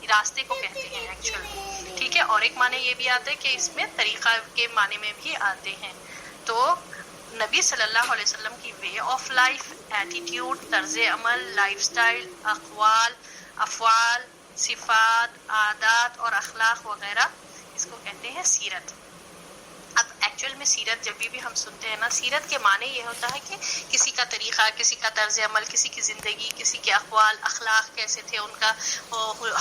راستے کو کہتے ہیں ایکچولی، ٹھیک ہے. اور ایک معنی یہ بھی آتا ہے کہ اس میں طریقہ کے معنی میں بھی آتے ہیں. تو نبی صلی اللہ علیہ وسلم کی وے آف لائف، ایٹیٹیوڈ، طرز عمل، لائف سٹائل، اقوال، افعال، صفات، عادات اور اخلاق وغیرہ، اس کو کہتے ہیں سیرت. اب ایکچوئل میں سیرت جب بھی ہم سنتے ہیں نا، سیرت کے معنی یہ ہوتا ہے کہ کسی کا طریقہ، کسی کا طرز عمل، کسی کی زندگی، کسی کے اقوال، اخلاق کیسے تھے، ان کا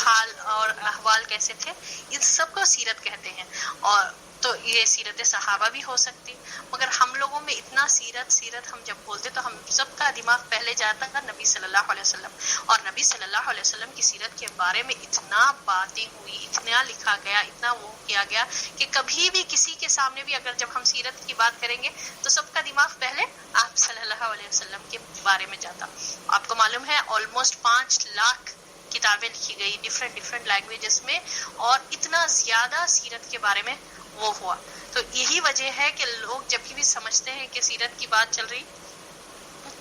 حال اور احوال کیسے تھے، ان سب کو سیرت کہتے ہیں. اور تو یہ سیرت صحابہ بھی ہو سکتی. مگر ہم لوگوں میں اتنا سیرت ہم جب بولتے تو ہم سب کا دماغ پہلے جاتا تھا نبی صلی اللہ علیہ وسلم. اور نبی صلی اللہ علیہ وسلم کی سیرت کے بارے میں اتنا باتیں ہوئی، اتنا لکھا گیا، اتنا وہ کیا گیا کہ کبھی بھی کسی کے سامنے بھی اگر جب ہم سیرت کی بات کریں گے تو سب کا دماغ پہلے آپ صلی اللہ علیہ وسلم کے بارے میں جاتا. آپ کو معلوم ہے آلموسٹ 5 لاکھ کتابیں لکھی گئی ڈفرینٹ لینگویجز میں، اور اتنا زیادہ سیرت کے بارے میں وہ ہوا. تو یہی وجہ ہے کہ لوگ جب بھی سمجھتے ہیں کہ سیرت کی بات چل رہی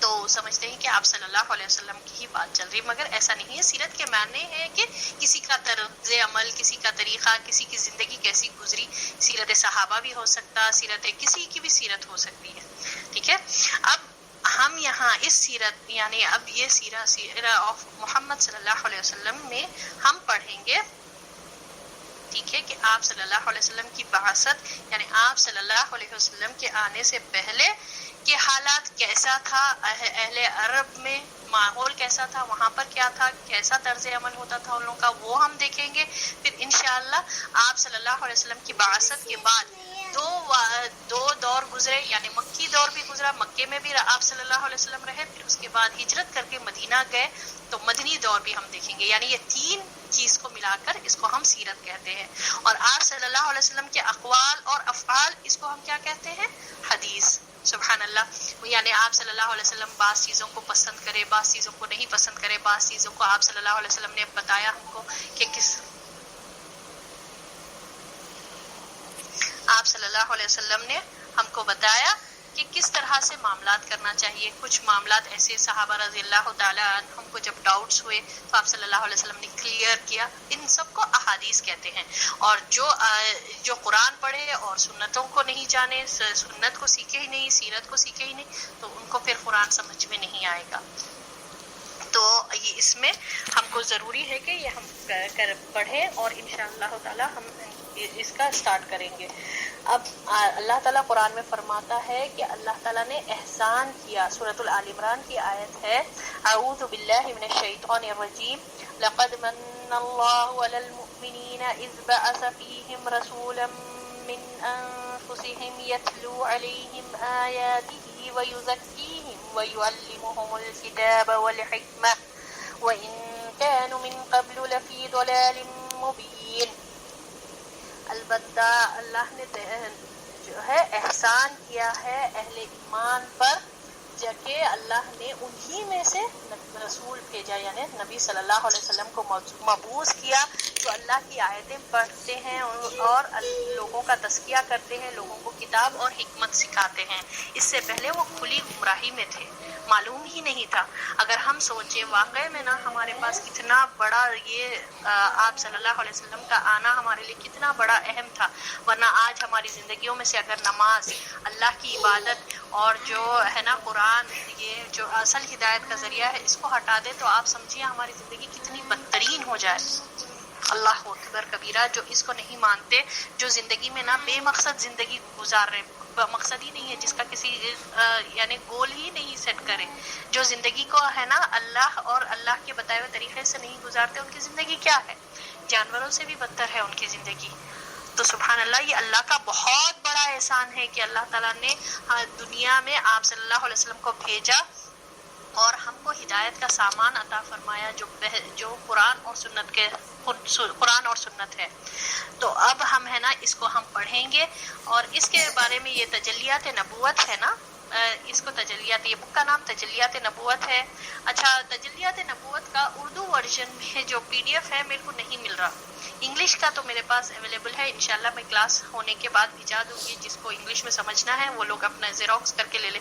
تو سمجھتے ہیں کہ آپ صلی اللہ علیہ وسلم کی ہی بات چل رہی، مگر ایسا نہیں ہے. سیرت کے معنی ہے کہ کسی کا طرز عمل، کسی کا طریقہ، کسی کی زندگی کیسی گزری. سیرت صحابہ بھی ہو سکتا، سیرت کسی کی بھی سیرت ہو سکتی ہے. ٹھیک ہے. اب ہم یہاں اس سیرت یعنی اب یہ سیرت آف محمد صلی اللہ علیہ وسلم میں ہم پڑھیں گے، ٹھیک ہے، کہ آپ صلی اللہ علیہ وسلم کی بعثت یعنی آپ صلی اللہ علیہ وسلم کے آنے سے پہلے کے حالات کیسا تھا، اہل عرب میں ماحول کیسا تھا، وہاں پر کیا تھا، کیسا طرز عمل ہوتا تھا ان لوگوں کا، وہ ہم دیکھیں گے. پھر انشاءاللہ آپ صلی اللہ علیہ وسلم کی بعثت کے بعد دو دور گزرے، یعنی مکی دور بھی گزرا، مکے میں بھی آپ صلی اللہ علیہ وسلم رہے، پھر اس کے بعد ہجرت کر کے مدینہ گئے تو مدنی دور بھی ہم دیکھیں گے. یعنی یہ 3 چیز کو ملا کر اس کو ہم سیرت کہتے ہیں. اور آپ صلی اللہ علیہ وسلم کے اقوال اور افعال، اس کو ہم کیا کہتے ہیں؟ حدیث. سبحان اللہ. یعنی آپ صلی اللہ علیہ وسلم بعض چیزوں کو پسند کرے، بعض چیزوں کو نہیں پسند کرے، بعض چیزوں کو آپ صلی اللہ علیہ وسلم نے بتایا ہم کو کہ آپ صلی اللہ علیہ وسلم نے ہم کو بتایا کہ کس طرح سے معاملات کرنا چاہیے. کچھ معاملات ایسے صحابہ رضی اللہ تعالیٰ عنہم کو جب ڈاؤٹس ہوئے تو آپ صلی اللہ علیہ وسلم نے کلیئر کیا. ان سب کو احادیث کہتے ہیں. اور جو قرآن پڑھے اور سنتوں کو نہیں جانے، سنت کو سیکھے ہی نہیں، سیرت کو سیکھے ہی نہیں، تو ان کو پھر قرآن سمجھ میں نہیں آئے گا. تو یہ اس میں ہم کو ضروری ہے کہ یہ ہم پڑھیں اور انشاءاللہ تعالی ہم اس کا اسٹارٹ کریں گے. اب اللہ تعالیٰ قرآن میں فرماتا ہے کہ اللہ تعالیٰ نے احسان کیا. سورۃ آل عمران کی آیت ہے، اعوذ باللہ من الشیطان الرجیم، لقد من اللہ علی المؤمنین اذ بعث فیہم رسولا من انفسہم یتلو علیہم آیاتہ ویزکیہم ویعلمہم الکتاب والحکمہ وَإِن كَانُوا مِن قَبْلُ لَفِي ضَلَالٍ مُبِينٍ. البتہ اللہ نے جو ہے احسان کیا ہے اہل ایمان پر، جبکہ اللہ نے انہی میں سے رسول بھیجا، یعنی نبی صلی اللہ علیہ وسلم کو مبعوث کیا، جو اللہ کی آیتیں پڑھتے ہیں اور لوگوں کا تزکیہ کرتے ہیں، لوگوں کو کتاب اور حکمت سکھاتے ہیں. اس سے پہلے وہ کھلی گمراہی میں تھے، معلوم ہی نہیں تھا. اگر ہم سوچیں واقع میں نا ہمارے پاس کتنا بڑا یہ آپ صلی اللہ علیہ وسلم کا آنا ہمارے لیے کتنا بڑا اہم تھا، ورنہ آج ہماری زندگیوں میں سے اگر نماز، اللہ کی عبادت اور جو ہے نا قرآن، یہ جو اصل ہدایت کا ذریعہ ہے، اس کو ہٹا دے تو آپ سمجھیے ہماری زندگی کتنی بدترین ہو جائے. اللہ اکبر کبیرہ. جو اس کو نہیں مانتے، جو زندگی میں نا بے مقصد زندگی گزار رہے، مقصد ہی نہیں ہے، جس کا کسی یعنی گول ہی نہیں سیٹ کرے، جو زندگی کو ہے نا اللہ اور اللہ کے بتائے ہوئے طریقے سے نہیں گزارتے، ان کی زندگی کیا ہے؟ جانوروں سے بھی بدتر ہے ان کی زندگی. تو سبحان اللہ، یہ اللہ کا بہت بڑا احسان ہے کہ اللہ تعالیٰ نے دنیا میں آپ صلی اللہ علیہ وسلم کو بھیجا اور ہم کو ہدایت کا سامان عطا فرمایا، جو قرآن اور سنت ہے. تو اب ہم ہے نا اس کو ہم پڑھیں گے، اور اس کے بارے میں یہ تجلیات نبوت ہے نا، اس کو تجلیات، یہ بک کا نام تجلیات نبوت ہے. اچھا، تجلیات نبوت کا اردو ورژن میں جو PDF ہے میرے کو نہیں مل رہا. انگلش کا تو میرے پاس اویلیبل ہے، انشاءاللہ میں کلاس ہونے کے بعد بھیجا دوں گی. جس کو انگلش میں سمجھنا ہے وہ لوگ اپنا زیروکس کر کے لے لیں.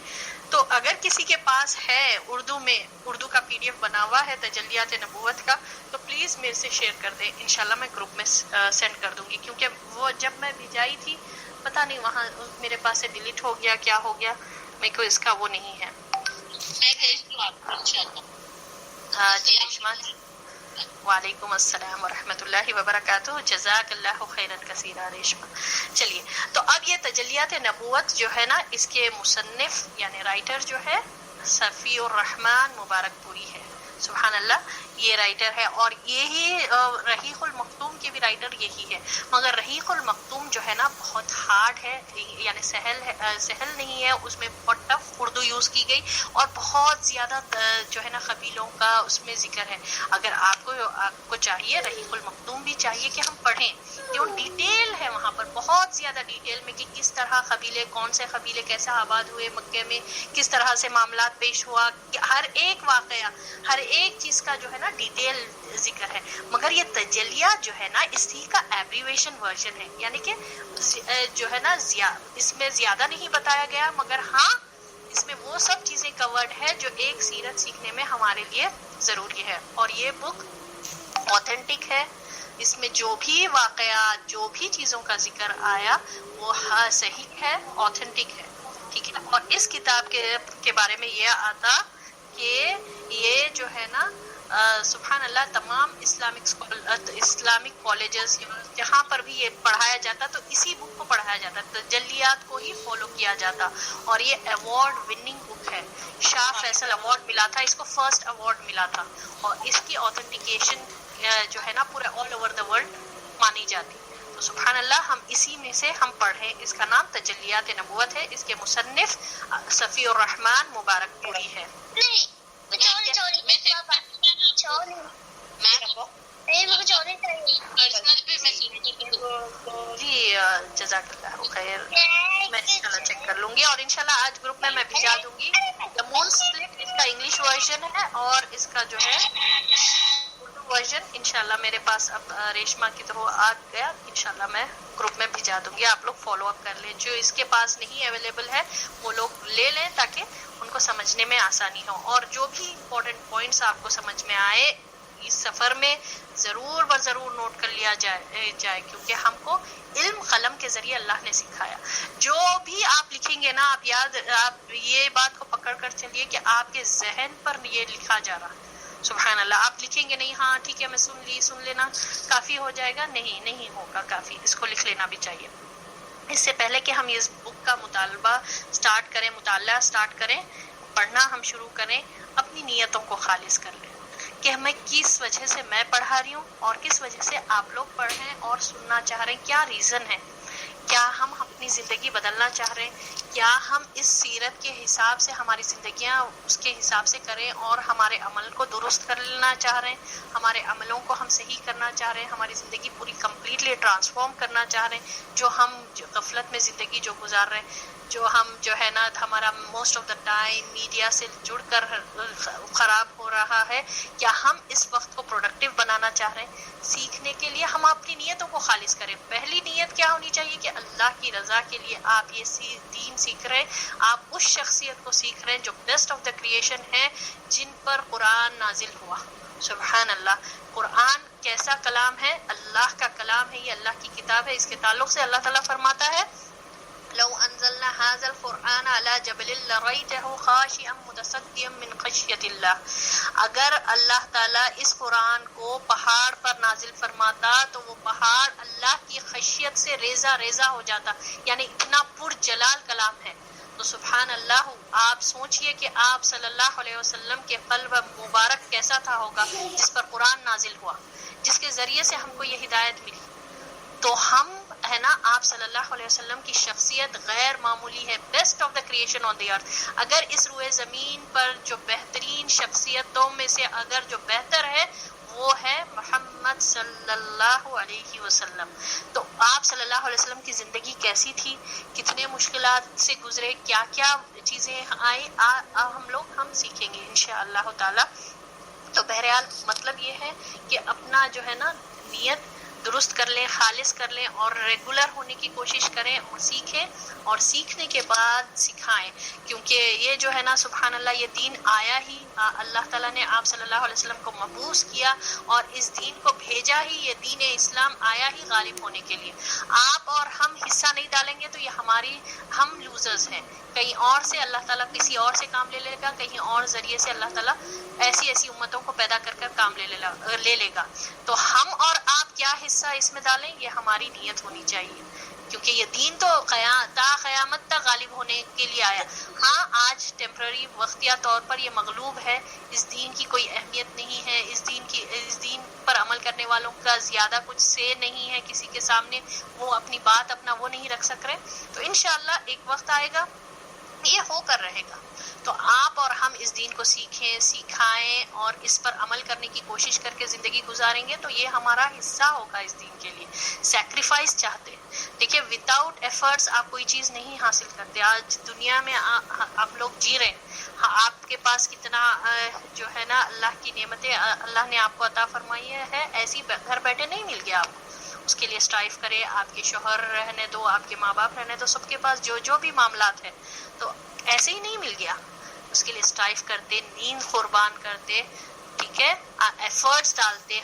تو اگر کسی کے پاس ہے اردو میں، اردو کا PDF بنا ہوا ہے تجلیات نبوت کا، تو پلیز میرے سے شیئر کر دیں. انشاءاللہ میں گروپ میں سینڈ کر دوں گی، کیونکہ وہ جب میں بھیجائی تھی پتہ نہیں وہاں میرے پاس سے ڈیلیٹ ہو گیا، کیا ہو گیا، میرے کو اس کا وہ نہیں ہے. میں بھیج دوں آپ کو انشاءاللہ. جی ریشما جی، وعلیکم السلام ورحمۃ اللہ وبرکاتہ. جزاک اللہ خیرا کثیرا ریشما. چلیے، تو اب یہ تجلیات نبوت جو ہے نا، اس کے مصنف یعنی رائٹر جو ہے صفی الرحمن مبارک پوری ہے. سبحان اللہ، یہ رائٹر ہے. اور یہی رحیق المختوم کے بھی رائٹر یہی ہے. مگر رحیق المختوم جو ہے نا بہت ہارڈ ہے، یعنی سہل نہیں ہے. اس میں بہت ٹف اردو یوز کی گئی اور بہت زیادہ جو ہے نا قبیلوں کا اس میں ذکر ہے. اگر آپ کو چاہیے، رحیق المختوم بھی چاہیے کہ ہم پڑھیں، کیوں ڈیٹیل ہے وہاں پر، بہت زیادہ ڈیٹیل میں کہ کس طرح قبیلے، کون سے قبیلے کیسے آباد ہوئے مکے میں، کس طرح سے معاملات پیش ہوا، ہر ایک واقعہ، ہر ایک چیز کا جو ہے نا ڈیٹیل ذکر ہے. مگر یہ تجلیات جو ہے نا، اسی کا ایبریویشن ورژن ہے، یعنی کہ جو ہے نا اس میں زیادہ نہیں بتایا گیا، مگر ہاں اس میں وہ سب چیزیں کورڈ ہے جو ایک سیرت سیکھنے میں ہمارے لیے ضروری ہے. اور یہ بک اوتھینٹک ہے. اس میں جو بھی واقعات، جو بھی چیزوں کا ذکر آیا وہ صحیح ہے، اوتھینٹک ہے. ٹھیک ہے. اور اس کتاب کے بارے میں یہ آتا کہ یہ جو ہے نا سبحان اللہ، تمام اسلامک کالجز جہاں پر بھی یہ پڑھایا جاتا تو اسی بک کو پڑھایا جاتا، تجلیات کو ہی فالو کیا جاتا. اور یہ ایوارڈ وننگ بک ہے. شاہ فیصل ایوارڈ ملا تھا اس کو، فرسٹ ایوارڈ ملا تھا. اور اس کی اوتھینٹیکیشن جو ہے نا پورے آل اوور دا ورلڈ مانی جاتی. تو سبحان اللہ، ہم اسی میں سے ہم پڑھیں. اس کا نام تجلیات نبوت ہے. اس کے مصنف صفی الرحمن مبارک پوری ہے. جی جزاک اللہ خیر، میں انشاءاللہ چیک کر لوں گی. اور انشاءاللہ آج گروپ میں بھیجا دوں گی. دا مون سلپ اس کا انگلش ورژن ہے، اور اس کا جو ہے اردو ورژن انشاءاللہ میرے پاس اب ریشما کی طرح آ گیا. انشاءاللہ میں گروپ میں بھیجا دوں گی. آپ لوگ فالو اپ کر لیں. جو اس کے پاس نہیں اویلیبل ہے وہ لوگ لے لیں تاکہ ان کو سمجھنے میں آسانی ہو. اور جو بھی امپورٹنٹ پوائنٹس آپ کو سمجھ میں آئے اس سفر میں ضرور ضرور نوٹ کر لیا جائے کیونکہ ہم کو علم قلم کے ذریعے اللہ نے سکھایا. جو بھی آپ لکھیں گے نا، آپ یہ بات کو پکڑ کر چلیے کہ آپ کے ذہن پر یہ لکھا جا رہا. سبحان اللہ. آپ لکھیں گے نہیں ہاں ٹھیک ہے میں سن لینا کافی ہو جائے گا، نہیں ہوگا کافی. اس کو لکھ لینا بھی چاہیے. اس سے پہلے کہ ہم اس بک کا مطالعہ سٹارٹ کریں، پڑھنا ہم شروع کریں، اپنی نیتوں کو خالص کر لیں کہ میں کس وجہ سے میں پڑھا رہی ہوں اور کس وجہ سے آپ لوگ پڑھ رہے ہیں اور سننا چاہ رہے ہیں. کیا ریزن ہے؟ کیا ہم اپنی زندگی بدلنا چاہ رہے ہیں؟ کیا ہم اس سیرت کے حساب سے ہماری زندگیاں اس کے حساب سے کریں اور ہمارے عمل کو درست کر لینا چاہ رہے ہیں؟ ہمارے عملوں کو ہم صحیح کرنا چاہ رہے ہیں، ہماری زندگی پوری کمپلیٹلی ٹرانسفارم کرنا چاہ رہے ہیں. جو ہم غفلت میں زندگی جو گزار رہے ہیں، جو ہم جو ہے نا ہمارا most of the time media سے جڑ کر خراب ہو رہا ہے، کیا ہم اس وقت کو پروڈکٹیو بنانا چاہ رہے ہیں؟ سیکھنے کے لیے ہم اپنی نیتوں کو خالص کریں. پہلی نیت کیا ہونی چاہیے کہ اللہ کی رضا کے لیے آپ یہ دین سیکھ رہے ہیں، آپ اس شخصیت کو سیکھ رہے ہیں جو بیسٹ آف دا کریشن ہے، جن پر قرآن نازل ہوا. سبحان اللہ. قرآن کیسا کلام ہے؟ اللہ کا کلام ہے، یہ اللہ کی کتاب ہے. اس کے تعلق سے اللہ تعالیٰ فرماتا ہے لو انزلنا هذا القرآن على جبل لرأيته خاشعا متصدعا من خشية الله. اگر اللہ تعالیٰ اس قرآن کو پہاڑ پر نازل فرماتا تو وہ پہاڑ اللہ کی خشیت سے ریزہ ریزہ ہو جاتا، یعنی اتنا پرجلال کلام ہے. تو سبحان اللہ. آپ سوچئے کہ آپ صلی اللہ علیہ وسلم کے قلب مبارک کیسا تھا ہوگا جس پر قرآن نازل ہوا، جس کے ذریعے سے ہم کو یہ ہدایت ملی. تو ہم ہے نا آپ صلی اللہ علیہ وسلم کی شخصیت غیر معمولی ہے، بیسٹ آف دا کریشن آن دی ارتھ. اگر اس روئے زمین پر جو بہترین شخصیتوں میں سے اگر جو بہتر ہے وہ ہے محمد صلی اللہ علیہ وسلم. تو آپ صلی اللہ علیہ وسلم کی زندگی کیسی تھی, کتنے مشکلات سے گزرے, کیا کیا چیزیں آئی, ہم سیکھیں گے انشاءاللہ تعالی. تو بہرحال مطلب یہ ہے کہ اپنا جو ہے نا نیت درست کر لیں, خالص کر لیں, اور ریگولر ہونے کی کوشش کریں, اور سیکھیں, اور سیکھنے کے بعد سکھائیں. کیونکہ یہ جو ہے نا سبحان اللہ, یہ دین آیا ہی, اللہ تعالیٰ نے آپ صلی اللہ علیہ وسلم کو مبعوث کیا اور اس دین کو بھیجا ہی, یہ دین اسلام آیا ہی غالب ہونے کے لیے. آپ اور ہم حصہ نہیں ڈالیں گے تو یہ ہم لوزرز ہیں. کہیں اور سے اللہ تعالیٰ کسی اور سے کام لے لے گا, کہیں اور ذریعے سے اللہ تعالیٰ ایسی امتوں کو پیدا کر کام لے لے گا. تو ہم اور آپ کیا حصہ اس میں ڈالیں, یہ ہماری نیت ہونی چاہیے, کیونکہ یہ دین تو تا قیامت تک غالب ہونے کے لیے آیا. ہاں آج ٹیمپرری وقتیہ طور پر یہ مغلوب ہے, اس دین کی کوئی اہمیت نہیں ہے, اس دین پر عمل کرنے والوں کا زیادہ کچھ سے نہیں ہے کسی کے سامنے, وہ اپنی بات وہ نہیں رکھ سک رہے. تو انشاءاللہ ایک وقت آئے گا یہ ہو کر رہے گا. تو آپ اور ہم اس دین کو سیکھیں, سکھائیں, اور اس پر عمل کرنے کی کوشش کر کے زندگی گزاریں گے تو یہ ہمارا حصہ ہوگا اس دین کے لیے. سیکریفائس چاہتے, دیکھیے وداؤٹ ایفرٹس آپ کوئی چیز نہیں حاصل کرتے. آج دنیا میں آپ لوگ جی رہے ہیں, آپ کے پاس کتنا جو ہے نا اللہ کی نعمتیں اللہ نے آپ کو عطا فرمائی ہے, ایسی گھر بیٹھے نہیں مل گیا آپ کو. اس کے لیے اسٹرائیو کرے, آپ کے شوہر رہنے دو, آپ کے ماں باپ رہنے دو, سب کے پاس جو بھی معاملات ہیں تو ایسے ہی نہیں مل گیا. اس کے لیے اسٹرائیو کرتے, نیند قربان کرتے, ٹھیک ہے, ایفرٹس ڈالتے,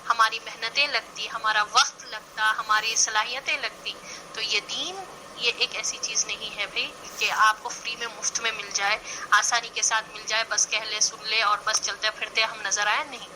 ہماری محنتیں لگتی, ہمارا وقت لگتا, ہماری صلاحیتیں لگتی. تو یہ دین یہ ایک ایسی چیز نہیں ہے بھائی کہ آپ کو فری میں مفت میں مل جائے, آسانی کے ساتھ مل جائے, بس کہہ لے سن لے اور بس چلتے پھرتے ہم نظر آئے. نہیں,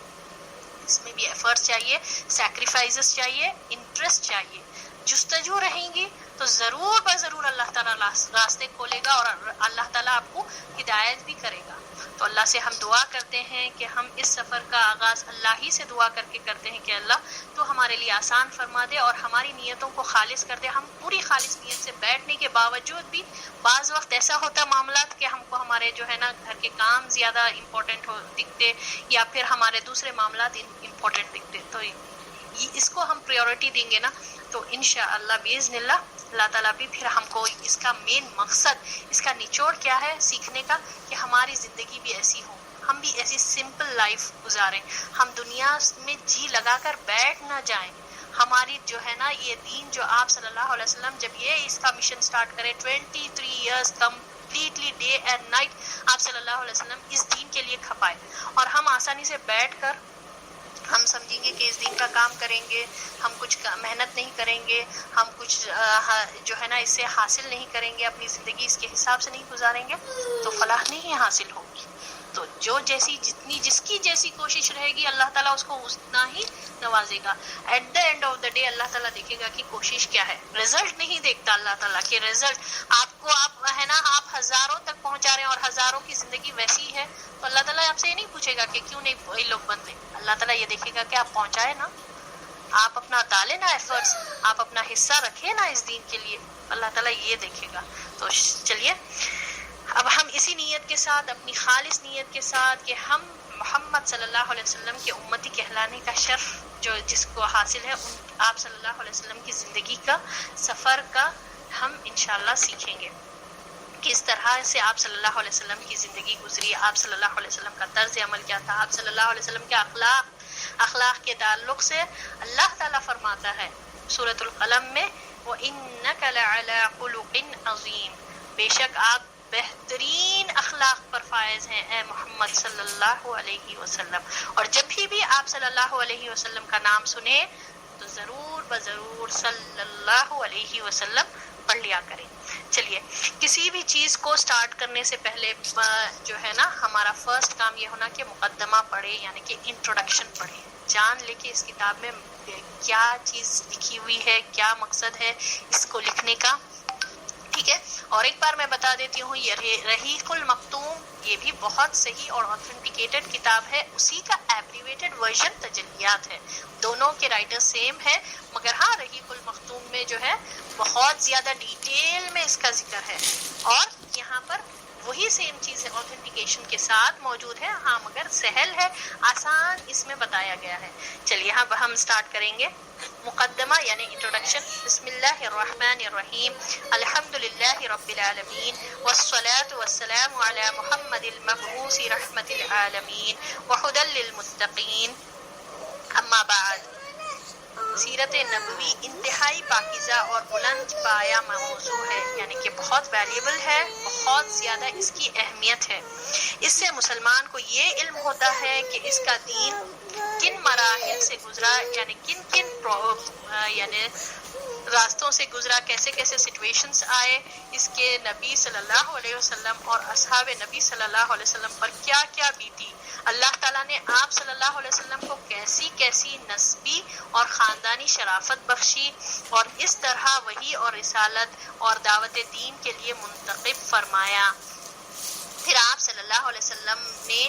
اس میں بھی ایفرٹس چاہیے, سیکریفائزز چاہیے, انٹرسٹ چاہیے. جستجو رہیں گی تو ضرور بضرور اللہ تعالیٰ راستے کھولے گا اور اللہ تعالیٰ آپ کو ہدایت بھی کرے گا. تو اللہ سے ہم دعا کرتے ہیں کہ ہم اس سفر کا آغاز اللہ ہی سے دعا کر کے کرتے ہیں کہ اللہ تو ہمارے لیے آسان فرما دے اور ہماری نیتوں کو خالص کر دے. ہم پوری خالص نیت سے بیٹھنے کے باوجود بھی بعض وقت ایسا ہوتا معاملات کہ ہم کو ہمارے جو ہے نا گھر کے کام زیادہ امپورٹنٹ دکھتے یا پھر ہمارے دوسرے معاملات امپورٹنٹ دکھتے. تو اس کو ہم پریورٹی دیں گے نا تو انشاءاللہ باذن اللہ تعالیٰ بھی پھر ہم کو اس کا مین مقصد, اس کا نچوڑ کیا ہے سیکھنے کا, کہ ہماری زندگی بھی ایسی ہو, ہم بھی ایسی سمپل لائف گزاریں, ہم دنیا میں جی لگا کر بیٹھ نہ جائیں. ہماری جو ہے نا یہ دین جو آپ صلی اللہ علیہ وسلم جب یہ اس کا مشن سٹارٹ کرے 23 years completely day and night آپ صلی اللہ علیہ وسلم اس دین کے لیے کھپائے, اور ہم آسانی سے بیٹھ کر ہم سمجھیں گے کہ اس دین کا کام کریں گے, ہم کچھ محنت نہیں کریں گے, ہم کچھ جو ہے نا اس سے حاصل نہیں کریں گے, اپنی زندگی اس کے حساب سے نہیں گزاریں گے تو فلاح نہیں حاصل ہوگی. تو جتنی جس کی جیسی کوشش رہے گی اللہ تعالیٰ اس کو اتنا ہی نوازے گا. At the end of the day Allah تعالیٰ دیکھے گا کہ کوشش کیا ہے, رزلٹ نہیں دیکھتا اللہ تعالیٰ کہ رزلٹ آپ ہے نا آپ ہزاروں تک پہنچا رہے ہیں اور ہزاروں کی زندگی ویسی ہے تو اللہ تعالیٰ آپ سے یہ نہیں پوچھے گا کہ کیوں نہیں وہی لوگ بنتے. اللہ تعالیٰ یہ دیکھے گا کہ آپ پہنچائے نا, آپ اپنا ڈالے نا ایفرٹس, آپ اپنا حصہ رکھے نا اس دین کے لیے, اللہ تعالیٰ یہ دیکھے گا. تو چلیے اب ہم اسی نیت کے ساتھ, اپنی خالص نیت کے ساتھ کہ ہم محمد صلی اللہ علیہ وسلم کے امتی کہلانے کا شرف جس کو حاصل ہے آپ صلی اللہ علیہ وسلم کی زندگی کا سفر کا ہم انشاءاللہ سیکھیں گے. کس طرح سے آپ صلی اللہ علیہ وسلم کی زندگی گزری, آپ صلی اللہ علیہ وسلم کا طرز عمل کیا تھا, آپ صلی اللہ علیہ وسلم کے اخلاق کے تعلق سے اللہ تعالیٰ فرماتا ہے سورۃ القلم میں وَإِنَّكَ لَعَلَىٰ خُلُقٍ عَظِيمٍ, بے شک آپ بہترین اخلاق پر فائز ہیں اے محمد صلی اللہ علیہ وسلم. اور جب بھی آپ صلی اللہ علیہ وسلم کا نام سنیں تو ضرور بضرور صلی اللہ علیہ وسلم پڑھ لیا کریں. چلیے کسی بھی چیز کو سٹارٹ کرنے سے پہلے جو ہے نا ہمارا فرسٹ کام یہ ہونا کہ مقدمہ پڑھے, یعنی کہ انٹروڈکشن پڑھے, جان لے کے اس کتاب میں کیا چیز لکھی ہوئی ہے, کیا مقصد ہے اس کو لکھنے کا, ٹھیک ہے. اور ایک بار میں بتا دیتی ہوں یہ رحیق المختوم یہ بھی بہت صحیح اور آتھینٹیکیٹڈ کتاب ہے, اسی کا ایبریویٹڈ ورژن تجلیات ہے, دونوں کے رائٹر سیم ہے, مگر ہاں رحیق المختوم میں جو ہے بہت زیادہ ڈیٹیل میں اس کا ذکر ہے اور یہاں پر وہی سیم چیز ہے آتھینٹیکیشن کے ساتھ موجود ہے، ہاں مگر سہل ہے، آسان اس میں بتایا گیا ہے۔ چلیے اب ہم سٹارٹ کریں گے مقدمہ یعنی انٹروڈکشن۔ بسم اللہ الرحمن الرحیم، الحمد للہ رب العالمین، والصلاة والسلام علی محمد المبعوث رحمت العالمین وہدی للمتقین، اما بعد۔ سیرت نبوی انتہائی پاکیزہ اور بلند پایہ موضوع ہے، یعنی کہ بہت ویلیبل ہے، بہت زیادہ اس کی اہمیت ہے۔ اس سے مسلمان کو یہ علم ہوتا ہے کہ اس کا دین کن مراحل سے گزرا، یعنی کن یعنی راستوں سے گزرا، کیسے کیسے سچویشنز آئے، اس کے نبی صلی اللہ علیہ وسلم اور اصحاب نبی صلی اللہ علیہ وسلم پر کیا کیا بیتی، اللہ تعالیٰ نے آپ صلی اللہ علیہ وسلم کو کیسی کیسی نسبی اور خاندانی شرافت بخشی، اور اس طرح وحی اور رسالت اور دعوت دین کے لیے منتخب فرمایا۔ پھر آپ صلی اللہ علیہ وسلم نے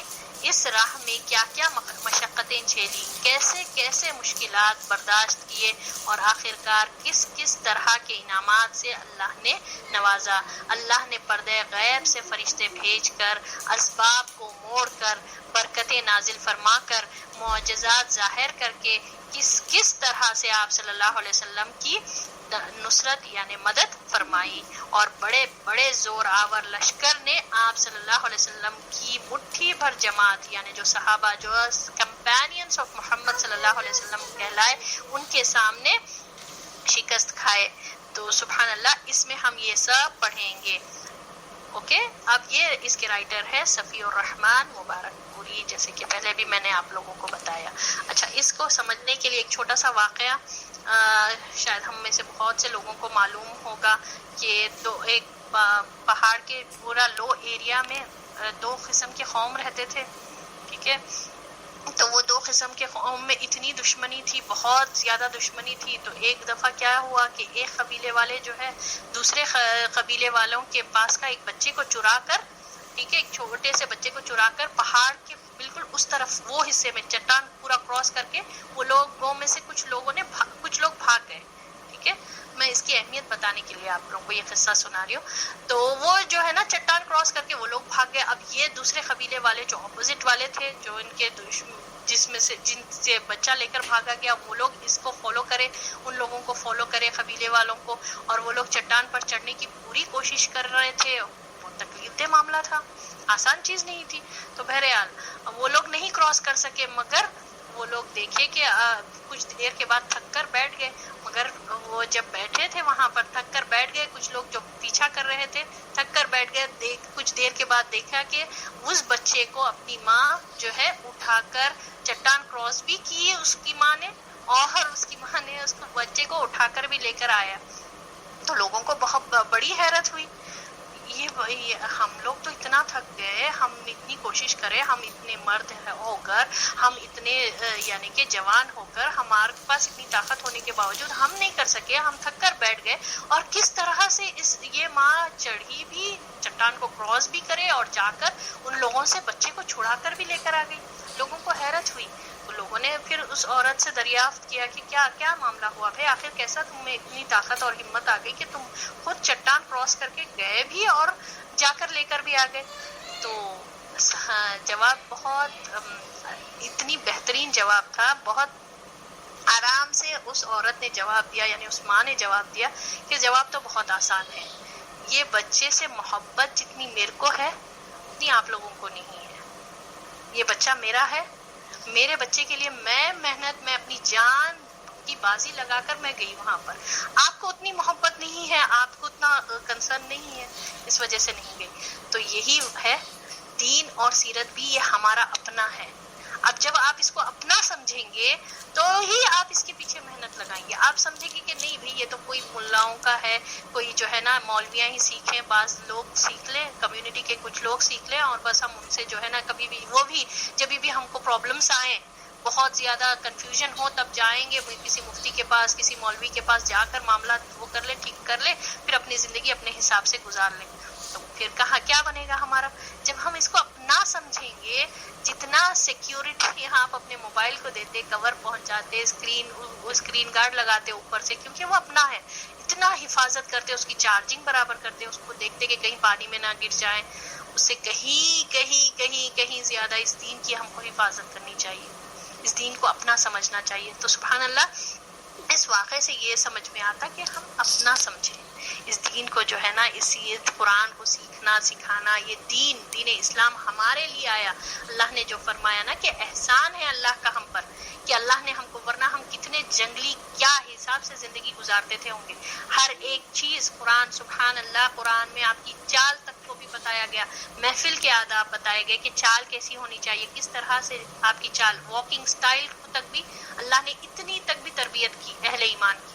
اس راہ میں کیا کیا مشقتیں جھیلی، کیسے کیسے مشکلات برداشت کیے، اور آخرکار کس کس طرح کے انعامات سے اللہ نے نوازا۔ اللہ نے پردہ غیب سے فرشتے بھیج کر، اسباب کو موڑ کر، برکتیں نازل فرما کر، معجزات ظاہر کر کے کس طرح سے آپ صلی اللہ علیہ وسلم کی نصرت یعنی مدد فرمائی، اور بڑے بڑے زور آور لشکر نے آپ صلی اللہ علیہ وسلم کی مٹھی بھر جماعت یعنی جو صحابہ جو کمپینینز آف محمد صلی اللہ علیہ وسلم کہلائے، ان کے سامنے شکست کھائے۔ تو سبحان اللہ، اس میں ہم یہ سب پڑھیں گے۔ اوکے، اب یہ اس کے رائٹر ہے صفی الرحمن مبارک پوری، جیسے کہ پہلے بھی میں نے آپ لوگوں کو بتایا۔ اچھا، اس کو سمجھنے کے لیے ایک چھوٹا سا واقعہ، شاید ہم میں سے بہت سے لوگوں کو معلوم ہوگا کہ ایک پہاڑ کے پورا لو ایریا میں دو قسم کے قوم رہتے تھے، ٹھیک ہے؟ تو وہ دو قسم کے قوم میں اتنی دشمنی تھی، بہت زیادہ دشمنی تھی۔ تو ایک دفعہ کیا ہوا کہ ایک قبیلے والے جو ہے دوسرے قبیلے والوں کے پاس کا ایک بچے کو چرا کر، ٹھیک ہے، ایک چھوٹے سے بچے کو چرا کر پہاڑ کے بالکل اس طرف وہ حصے میں چٹان پورا کراس کر کے وہ میں سے کچھ لوگ بھاگ گئے، ٹھیک ہے؟ میں اس کی اہمیت بتانے کے لیے آپ لوگوں کو یہ قصہ سنا رہی ہوں۔ تو وہ جو ہے نا چٹان کراس کر کے وہ لوگ بھاگ گئے۔ اب یہ دوسرے قبیلے والے جو اپوزٹ والے تھے، جو ان کے جن سے بچہ لے کر بھاگا گیا، وہ لوگ اس کو فالو کرے، ان لوگوں کو فالو کرے قبیلے والوں کو، اور وہ لوگ چٹان پر چڑھنے کی پوری کوشش کر رہے تھے۔ بہت تکلیف دہ معاملہ تھا، آسان چیز نہیں تھی۔ تو بہرحال وہ لوگ نہیں کراس کر سکے، مگر وہ لوگ دیکھے کہ کچھ دیر کے بعد تھک کر بیٹھ گئے، مگر وہ جب بیٹھے تھے وہاں پر تھک کر بیٹھ گئے، کچھ لوگ جو پیچھا کر رہے تھے تھک کر بیٹھ گئے۔ کچھ دیر کے بعد دیکھا کہ اس بچے کو اپنی ماں جو ہے اٹھا کر چٹان کراس بھی کی اس کی ماں نے، اور اس کی ماں نے اس کو بچے کو اٹھا کر بھی لے کر آیا۔ تو لوگوں کو بہت بڑی حیرت ہوئی، یہ ہم لوگ تو اتنا تھک گئے، ہم اتنی کوشش کرے، ہم اتنے مرد ہو کر، ہم اتنے یعنی کہ جوان ہو کر، ہمارے پاس اتنی طاقت ہونے کے باوجود ہم نہیں کر سکے، ہم تھک کر بیٹھ گئے، اور کس طرح سے یہ ماں چڑھی بھی، چٹان کو کراس بھی کرے، اور جا کر ان لوگوں سے بچے کو چھڑا کر بھی لے کر آ گئی۔ لوگوں کو حیرت ہوئی، تو لوگوں نے پھر اس عورت سے دریافت کیا کہ کیا معاملہ ہوا بھائی، آخر کیسا تمہیں اتنی طاقت اور ہمت آ گئی کہ تم خود چٹان کراس کر کے گئے بھی اور جا کر لے کر بھی آ گئے؟ تو جواب بہت اتنی بہترین جواب تھا، بہت آرام سے اس عورت نے جواب دیا، یعنی اس ماں نے جواب دیا کہ جواب تو بہت آسان ہے، یہ بچے سے محبت جتنی میرے کو ہے اتنی آپ لوگوں کو نہیں ہے۔ یہ بچہ میرا ہے، میرے بچے کے لیے میں محنت، میں اپنی جان کی بازی لگا کر میں گئی وہاں پر، آپ کو اتنی محبت نہیں ہے، آپ کو اتنا کنسرن نہیں ہے، اس وجہ سے نہیں گئی۔ تو یہی ہے دین اور سیرت بھی، یہ ہمارا اپنا ہے۔ اب جب آپ اس کو اپنا سمجھیں گے تو ہی آپ اس کے پیچھے محنت لگائیں گے۔ آپ سمجھیں گے کہ نہیں بھئی یہ تو کوئی ملاؤں کا ہے، کوئی جو ہے نا مولویاں ہی سیکھیں، بعض لوگ سیکھ لیں، کمیونٹی کے کچھ لوگ سیکھ لیں، اور بس ہم ان سے جو ہے نا کبھی بھی وہ بھی جب بھی ہم کو پرابلمس آئیں، بہت زیادہ کنفیوژن ہو، تب جائیں گے کسی مفتی کے پاس، کسی مولوی کے پاس جا کر معاملات وہ کر لیں، ٹھیک کر لیں، پھر اپنی زندگی اپنے حساب سے گزار لیں۔ تو پھر کہاں کیا بنے گا ہمارا؟ جب ہم اس کو اپنا سمجھیں گے، جتنا سیکیورٹی آپ اپنے موبائل کو دیتے، کور پہنچاتے، اسکرین گارڈ لگاتے اوپر سے، کیونکہ وہ اپنا ہے، اتنا حفاظت کرتے، اس کی چارجنگ برابر کرتے، اس کو دیکھتے کہ کہیں پانی میں نہ گر جائیں، اس سے کہیں زیادہ اس دین کی ہم کو حفاظت کرنی چاہیے، اس دین کو اپنا سمجھنا چاہیے. تو سبحان اللہ، اس واقعے سے یہ سمجھ میں آتا کہ ہم اپنا سمجھیں اس دین کو، جو ہے نا، اسی قرآن کو سیکھنا سکھانا. یہ دین اسلام ہمارے لیے آیا. اللہ نے جو فرمایا نا کہ احسان ہے اللہ کا ہم پر، کہ اللہ نے ہم کو، ورنہ ہم کتنے جنگلی کیا حساب سے زندگی گزارتے تھے ہوں گے. ہر ایک چیز قرآن، سبحان اللہ، قرآن میں آپ کی چال تک کو بھی بتایا گیا، محفل کے آداب بتائے گئے کہ چال کیسی ہونی چاہیے، کس طرح سے آپ کی چال، واکنگ سٹائل تک بھی اللہ نے اتنی تک بھی تربیت کی اہل ایمان کی.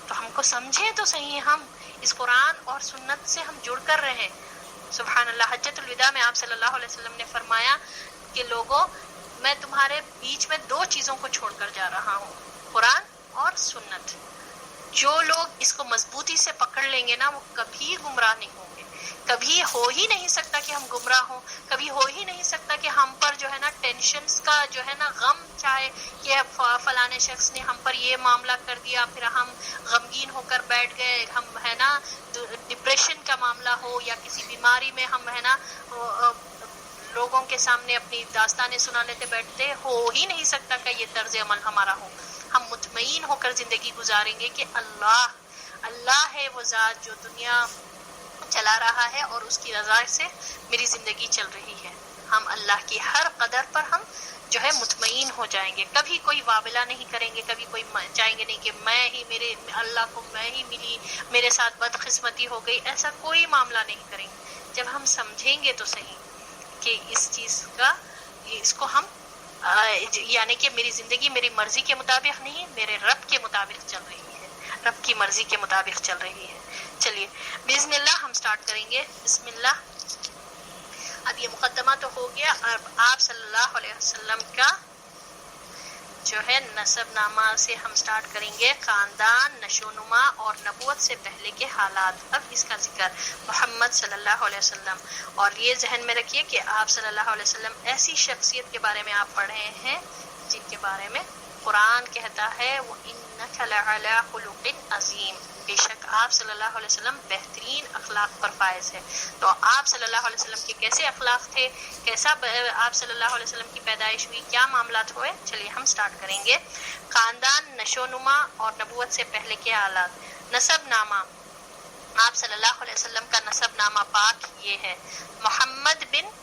تو ہم کو سمجھیں تو صحیح، ہم اس قرآن اور سنت سے ہم جڑ کر رہے. سبحان اللہ. حجۃ الوداع میں آپ صلی اللہ علیہ وسلم نے فرمایا کہ لوگوں، میں تمہارے بیچ میں 2 چیزوں کو چھوڑ کر جا رہا ہوں، قرآن اور سنت. جو لوگ اس کو مضبوطی سے پکڑ لیں گے نا، وہ کبھی گمراہ نہیں ہوں گے. کبھی ہو ہی نہیں سکتا کہ ہم گمراہ ہوں، کبھی ہو ہی نہیں سکتا کہ ہم پر جو ہے نا ٹینشنز کا جو ہے نا غم، چاہے کہ فلانے شخص نے ہم پر یہ معاملہ کر دیا، پھر ہم غمگین ہو کر بیٹھ گئے، ہم ہے نا ڈپریشن کا معاملہ ہو، یا کسی بیماری میں ہم ہے نا لوگوں کے سامنے اپنی داستانیں سنا لیتے بیٹھتے. ہو ہی نہیں سکتا کہ یہ طرز عمل ہمارا ہو. ہم مطمئن ہو کر زندگی گزاریں گے کہ اللہ ہے وہ ذات جو دنیا چلا رہا ہے اور اس کی رضا سے میری زندگی چل رہی ہے. ہم اللہ کی ہر قدر پر ہم جو ہے مطمئن ہو جائیں گے. کبھی کوئی واویلا نہیں کریں گے، کبھی کوئی چاہیں گے نہیں کہ میں ہی، میرے اللہ کو میں ہی ملی، میرے ساتھ بدقسمتی ہو گئی. ایسا کوئی معاملہ نہیں کریں گے. جب ہم سمجھیں گے تو صحیح کہ اس چیز کا، اس کو ہم یعنی کہ میری زندگی میری مرضی کے مطابق نہیں، میرے رب کے مطابق چل رہی ہے، رب کی مرضی کے مطابق چل رہی ہے. چلیے باذن اللہ ہم سٹارٹ کریں گے. بسم اللہ. اب یہ مقدمہ تو ہو گیا. اب آپ صلی اللہ علیہ وسلم کا جو ہے نسب نامہ سے ہم سٹارٹ کریں گے. خاندان، نشو نما اور نبوت سے پہلے کے حالات. اب اس کا ذکر محمد صلی اللہ علیہ وسلم. اور یہ ذہن میں رکھیے کہ آپ صلی اللہ علیہ وسلم ایسی شخصیت کے بارے میں آپ پڑھے ہیں جن کے بارے میں قرآن کہتا ہے وَإِنَّكَ لَعَلَىٰ خُلُقٍ عَظِيمٍ، بے شک آپ صلی اللہ علیہ وسلم بہترین اخلاق پر فائز ہے. تو آپ صلی اللہ علیہ وسلم کے کیسے اخلاق تھے، کیسا آپ صلی اللہ علیہ وسلم کی پیدائش ہوئی، کیا معاملات ہوئے، چلیے ہم سٹارٹ کریں گے. خاندان، نشو نما اور نبوت سے پہلے کے حالات. نسب نامہ. آپ صلی اللہ علیہ وسلم کا نسب نامہ پاک یہ ہے: محمد بن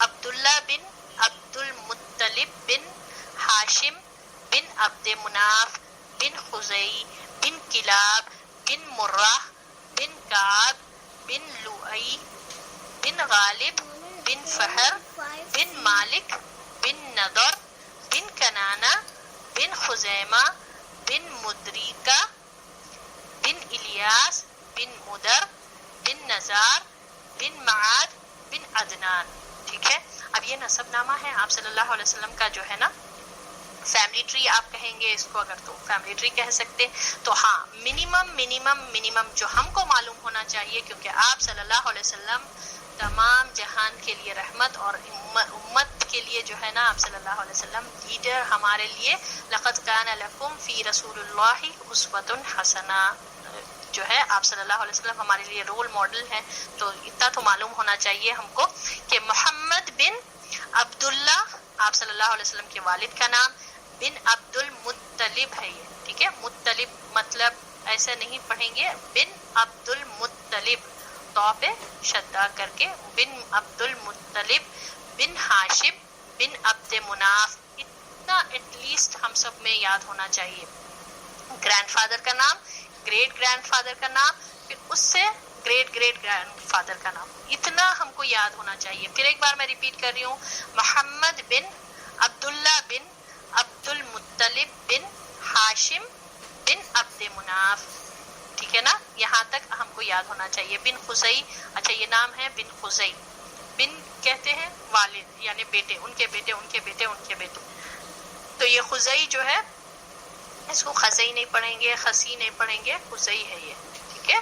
عبداللہ بن عبد المطلب بن ہاشم بن عبد مناف بن خزئی بن کلاب بن مرہ بن کعب بن لؤئی بن غالب بن فہر بن مالک بن نضر بن کنانہ بن خزیمہ بن مدریکہ بن الیاس بن مدر بن نزار بن معاد بن عدنان. ٹھیک ہے. اب یہ نسب نامہ ہے آپ صلی اللہ علیہ وسلم کا، جو ہے نا فیملی ٹری آپ کہیں گے اس کو، اگر تو فیملی ٹری کہہ سکتے. تو ہاں، منیمم جو ہم کو معلوم ہونا چاہیے، کیونکہ آپ صلی اللہ علیہ وسلم تمام جہان کے لیے رحمت، اور امت کے لیے جو ہے نا آپ صلی اللہ علیہ وسلم لیڈر ہمارے لیے. لقد کان لکم فی رسول اللہ اسوۃ حسنہ، جو ہے آپ صلی اللہ علیہ وسلم ہمارے لیے رول ماڈل ہیں. تو اتنا تو معلوم ہونا چاہیے ہم کو کہ محمد بن عبداللہ آپ صلی اللہ علیہ وسلم کے والد کا نام، بن عبد المطلب ہے یہ. ٹھیک ہے. مطلب مطلب ایسے نہیں پڑھیں گے، بن عبد المطلب، تو پہ شدہ کر کے، بن عبد المطلب بن ہاشم بن عبد مناف. اتنا ایٹ لیسٹ ہم سب میں یاد ہونا چاہیے. گرینڈ فادر کا نام، گریٹ گرینڈ فادر کا نام، پھر اس سے گریٹ گریٹ گرینڈ فادر کا نام. اتنا ہم کو یاد ہونا چاہیے. پھر ایک بار میں ریپیٹ کر رہی ہوں: محمد بن عبداللہ بن عبد المطلب بن ہاشم بن عبد مناف. ٹھیک ہے نا، یہاں تک ہم کو یاد ہونا چاہیے. بن خزئی، اچھا یہ نام ہے بن خزئی. بن کہتے ہیں والد، یعنی بیٹے، ان کے بیٹے ان کے بیٹے ان کے بیٹے. تو یہ خزئی جو ہے، اس کو خزئی نہیں پڑھیں گے، خسی نہیں پڑھیں گے، خزئی ہے یہ. ٹھیک ہے.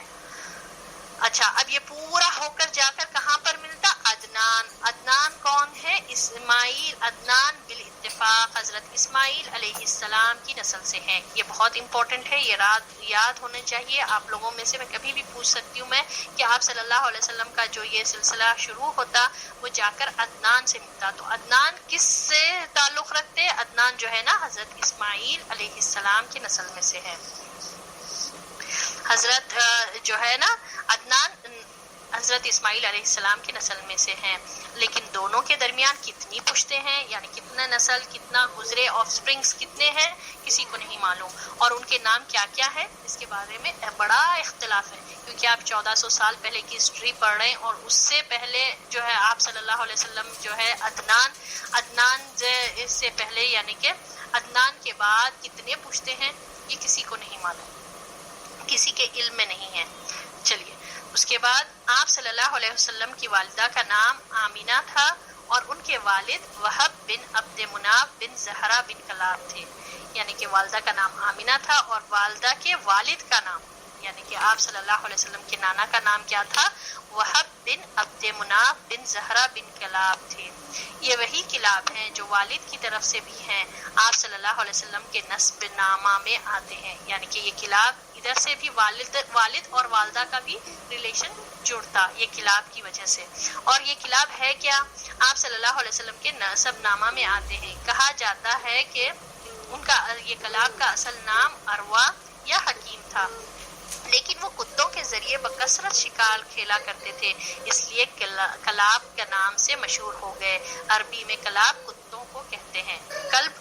اچھا، اب یہ پورا ہو کر جا کر کہاں پر ملتا؟ عدنان عدنان. عدنان کون ہے؟ اسماعیل. عدنان بالاتفاق حضرت اسماعیل علیہ السلام کی نسل سے ہیں. یہ بہت امپورٹنٹ ہے، یہ یاد ہونا چاہیے. آپ لوگوں میں سے میں کبھی بھی پوچھ سکتی ہوں میں کہ آپ صلی اللہ علیہ وسلم کا جو یہ سلسلہ شروع ہوتا وہ جا کر عدنان سے ملتا. تو عدنان کس سے تعلق رکھتے؟ عدنان جو ہے نا حضرت اسماعیل علیہ السلام کی نسل میں سے ہے. حضرت جو ہے نا عدنان حضرت اسماعیل علیہ السلام کی نسل میں سے ہیں. لیکن دونوں کے درمیان کتنی پشتے ہیں، یعنی کتنا نسل، کتنا گزرے، آف سپرنگز کتنے ہیں، کسی کو نہیں معلوم. اور ان کے نام کیا کیا ہے اس کے بارے میں بڑا اختلاف ہے، کیونکہ آپ 1400 سال پہلے کی ہسٹری پڑھ رہے ہیں، اور اس سے پہلے جو ہے آپ صلی اللہ علیہ وسلم جو ہے عدنان اس سے پہلے یعنی کہ عدنان کے بعد کتنے پشتے ہیں یہ کسی کو نہیں معلوم، کسی کے علم میں نہیں ہے. چلیے اس کے بعد آپ صلی اللہ علیہ وسلم کی والدہ کا نام آمینہ تھا، اور ان کے والد وہب بن عبد مناف بن زہرا بن کلاب تھے. یعنی کہ والدہ کا نام آمینہ تھا، اور والدہ کے والد کا نام یعنی کہ آپ صلی اللہ علیہ وسلم کے نانا کا نام کیا تھا؟ وہب بن عبد مناف بن زہرا بن کلاب تھے. یہ وہی کلاب ہیں جو والد کی طرف سے بھی ہیں، آپ صلی اللہ علیہ وسلم کے نسب نامہ میں آتے ہیں. یعنی کہ یہ کلاب ادھر سے بھی والد اور والدہ کا بھی ریلیشن جڑتا یہ کلاب کی وجہ سے. اور یہ کلاب ہے کیا؟ آپ صلی اللہ علیہ وسلم کے نسب نامہ میں آتے ہیں. کہا جاتا ہے کہ ان کا یہ کلاب کا اصل نام اروا یا حکیم تھا، لیکن وہ کتوں کے ذریعے بکثرت شکار کھیلا کرتے تھے، اس لیے کلاب کے نام سے مشہور ہو گئے. عربی میں کلاب کتوں کو کہتے ہیں. کلب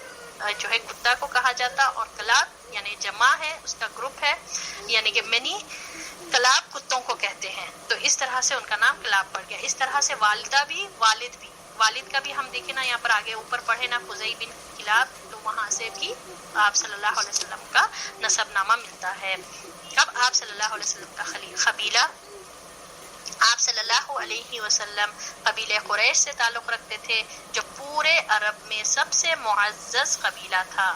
جو ہے کتا کو کہا جاتا، اور کلاب یعنی جمع ہے، اس کا گروپ ہے، یعنی کہ منی. کلاب کتوں کو کہتے ہیں. تو اس طرح سے ان کا نام کلاب پڑ گیا. اس طرح سے والدہ بھی والد کا بھی ہم دیکھیں نا، یہاں پر آگے اوپر پڑھے نا خزئی بن کلاب، تو وہاں سے بھی آپ صلی اللہ علیہ وسلم کا نسب نامہ ملتا ہے. اب آپ صلی اللہ علیہ وسلم کا قبیلہ. آپ صلی اللہ علیہ وسلم قبیلہ قریش سے تعلق رکھتے تھے، جو پورے عرب میں سب سے معزز قبیلہ تھا.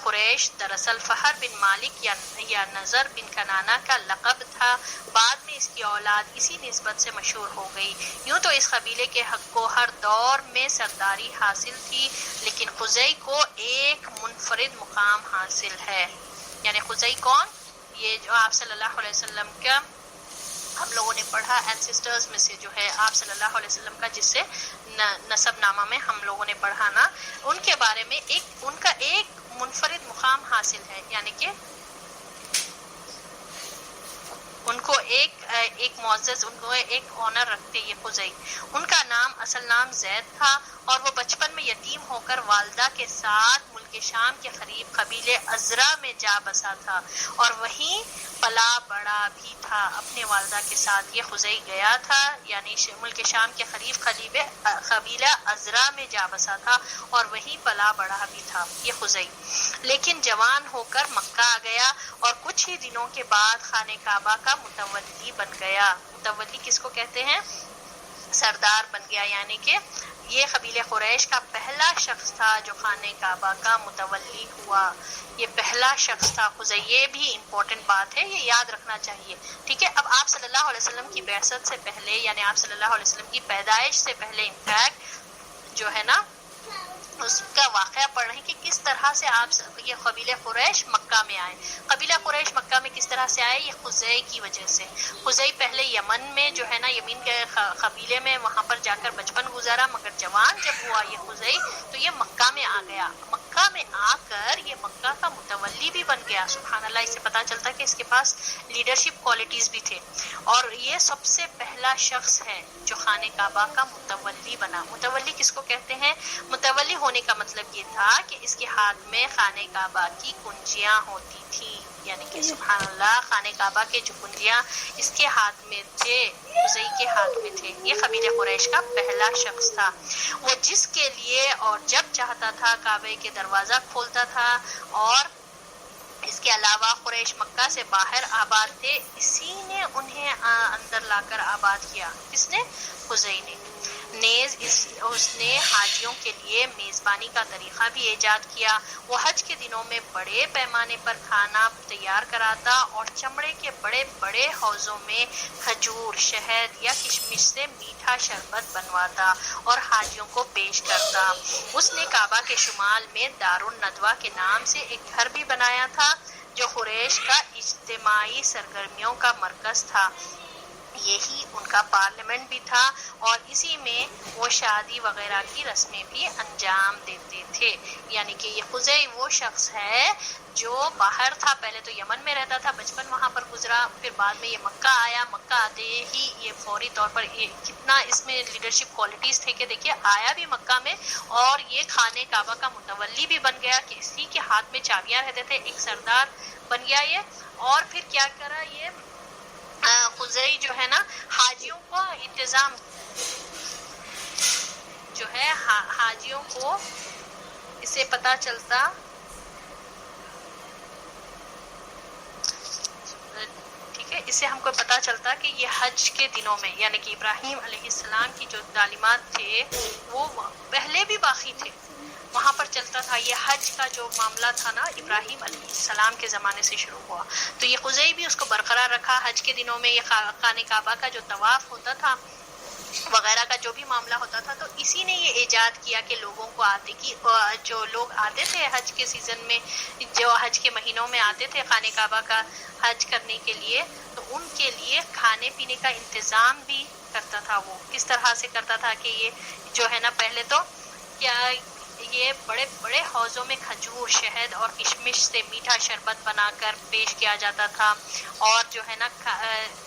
قریش دراصل فہر بن مالک یا نظر بن کنانہ کا لقب تھا. بعد میں اس کی اولاد اسی نسبت سے مشہور ہو گئی. یوں تو اس قبیلے کے حق کو ہر دور میں سرداری حاصل تھی، لیکن خزئی کو ایک منفرد مقام حاصل ہے. یعنی خزئی کون؟ یہ جو آپ صلی اللہ علیہ وسلم کا ہم لوگوں نے پڑھا اینسسٹرز میں سے جو ہے آپ صلی اللہ علیہ وسلم کا جس سے نسب نامہ میں ہم لوگوں نے پڑھا نا، ان کے بارے میں ان کا ایک منفرد مقام حاصل ہے. یعنی کہ ان کو ایک معزز، ان کو ایک آنر رکھتے یہ خزئی. ان کا اصل نام زید تھا، اور وہ بچپن میں یتیم ہو کر والدہ کے ساتھ ملک شام کے قریب قبیلے ازرا میں جا بسا تھا، اور وہیں پلا بڑا بھی تھا. اپنے والدہ کے ساتھ یہ خزئی گیا تھا، یعنی ملک شام کے قریب قبیلہ ازرا میں جا بسا تھا، اور وہیں پلا بڑا بھی تھا یہ خزئی. لیکن جوان ہو کر مکہ آ گیا، اور کچھ ہی دنوں کے بعد خانہ کعبہ کا متولی بن گیا. متولی کس کو کہتے ہیں؟ سردار بن گیا. یعنی کہ یہ قبیلہ قریش کا پہلا شخص تھا جو خانہ کعبہ کا متولی ہوا. یہ پہلا شخص تھا خزئی. یہ بھی امپورٹنٹ بات ہے، یہ یاد رکھنا چاہیے. ٹھیک ہے. اب آپ صلی اللہ علیہ وسلم کی بعثت سے پہلے، یعنی آپ صلی اللہ علیہ وسلم کی پیدائش سے پہلے انفیکٹ جو ہے نا اس کا واقعہ پڑھ رہے ہیں کہ کس طرح سے آپ یہ قبیلہ قریش مکہ میں آئے. قبیلہ قریش مکہ میں کس طرح سے آئے؟ یہ خزئی کی وجہ سے. خزئی پہلے یمن میں جو ہے نا یمین کے قبیلے میں وہاں پر جا کر بچپن گزارا، مگر جوان جب ہوا یہ خزئی تو یہ مکہ میں آ گیا. مکہ میں آ کر یہ مکہ کا متولی بھی بن گیا. سبحان اللہ. اس سے پتہ چلتا کہ اس کے پاس لیڈرشپ کوالٹیز بھی تھے، اور یہ سب سے پہلا شخص ہے جو خانہ کعبہ کا متولی بنا. متولی کس کو کہتے ہیں؟ متولی ہونے کا مطلب یہ تھا کہ اس کے ہاتھ میں خانہ کعبہ کی کنجیاں ہوتی تھی. یعنی کہ سبحان اللہ، خانہ کعبہ کے جو کنجیاں اس کے ہاتھ میں تھے، خزئی کے ہاتھ میں تھے. یہ قبیلہ قریش کا پہلا شخص تھا. وہ جس کے لیے اور جب چاہتا تھا کعبے کے دروازہ کھولتا تھا. اور اس کے علاوہ قریش مکہ سے باہر آباد تھے، اسی نے انہیں اندر لا کر آباد کیا. کس نے؟ خزئی نے. نیز اس نے حاجیوں کے لیے میزبانی کا طریقہ بھی ایجاد کیا. وہ حج کے دنوں میں بڑے پیمانے پر کھانا تیار کراتا اور چمڑے کے بڑے بڑے حوضوں میں کھجور، شہد یا کشمش سے میٹھا شربت بنواتا اور حاجیوں کو پیش کرتا. اس نے کعبہ کے شمال میں دار الندوہ کے نام سے ایک گھر بھی بنایا تھا جو قریش کا اجتماعی سرگرمیوں کا مرکز تھا. یہی ان کا پارلیمنٹ بھی تھا اور اسی میں وہ شادی وغیرہ کی رسمیں بھی انجام دیتے تھے. یعنی کہ یہ خزی وہ شخص ہے جو باہر تھا، پہلے تو یمن میں رہتا تھا، بچپن وہاں پر گزرا، پھر بعد میں یہ مکہ آیا. مکہ آتے ہی یہ فوری طور پر کتنا اس میں لیڈرشپ کوالٹیز تھے کہ دیکھیے آیا بھی مکہ میں اور یہ خانہ کعبہ کا متولی بھی بن گیا، کسی کے ہاتھ میں چابیاں رہتے تھے، ایک سردار بن گیا یہ. اور پھر کیا کرا یہ خزی جو ہے نا، حاجیوں کو انتظام جو ہے حاجیوں کو اسے پتہ چلتا ٹھیک ہے، اس سے ہم کو پتہ چلتا کہ یہ حج کے دنوں میں یعنی کہ ابراہیم علیہ السلام کی جو تعلیمات تھے وہ پہلے بھی باقی تھے، وہاں پر چلتا تھا. یہ حج کا جو معاملہ تھا نا ابراہیم علیہ السلام کے زمانے سے شروع ہوا، تو یہ خزی بھی اس کو برقرار رکھا. حج کے دنوں میں یہ خانہ کعبہ کا جو طواف ہوتا تھا وغیرہ کا جو بھی معاملہ ہوتا تھا، تو اسی نے یہ ایجاد کیا کہ لوگوں کو جو لوگ آتے تھے حج کے سیزن میں، جو حج کے مہینوں میں آتے تھے خانہ کعبہ کا حج کرنے کے لیے، تو ان کے لیے کھانے پینے کا انتظام بھی کرتا تھا. وہ کس طرح سے کرتا تھا کہ یہ جو ہے نا، پہلے تو کیا یہ بڑے بڑے حوضوں میں کھجور، شہد اور کشمش سے میٹھا شربت بنا کر پیش کیا جاتا تھا، اور جو ہے نا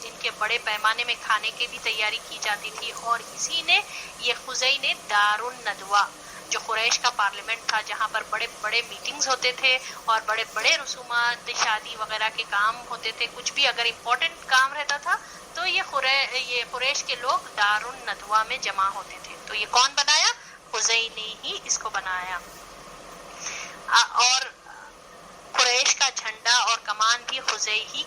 ان کے بڑے پیمانے میں کھانے کی بھی تیاری کی جاتی تھی. اور اسی نے یہ خزی نے دار الندوہ جو قریش کا پارلیمنٹ تھا، جہاں پر بڑے بڑے میٹنگز ہوتے تھے اور بڑے بڑے رسومات شادی وغیرہ کے کام ہوتے تھے، کچھ بھی اگر امپورٹنٹ کام رہتا تھا تو یہ قریش کے لوگ دار الندوہ میں جمع ہوتے تھے. تو یہ کون بنایا؟ خزی نے ہی اس کو بنایا. اور قریش کا جھنڈا اور کمان بھی خزی ہی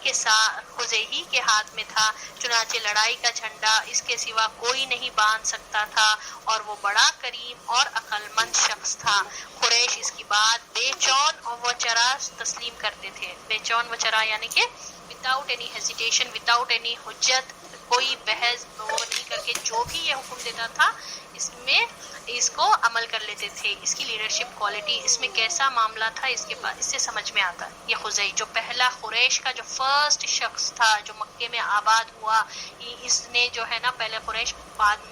کے ہاتھ میں تھا. چنانچہ لڑائی کا جھنڈا اس کے سوا کوئی نہیں باندھ سکتا تھا، اور وہ بڑا کریم اور عقل مند شخص تھا. قریش اس کی بات بے چون و چرا تسلیم کرتے تھے. بے چون و چرا یعنی کہ without any hesitation, without any حجت، کوئی بحث نہیں کر کے جو بھی یہ حکم دیتا تھا اس کو عمل کر لیتے تھے. اس کی لیڈرشپ کوالٹی، اس میں کیسا معاملہ تھا، اس سے سمجھ میں آتا. یہ خزی جو پہلا قریش کا جو فرسٹ شخص تھا جو مکے میں آباد ہوا، اس نے جو ہے نا پہلے قریش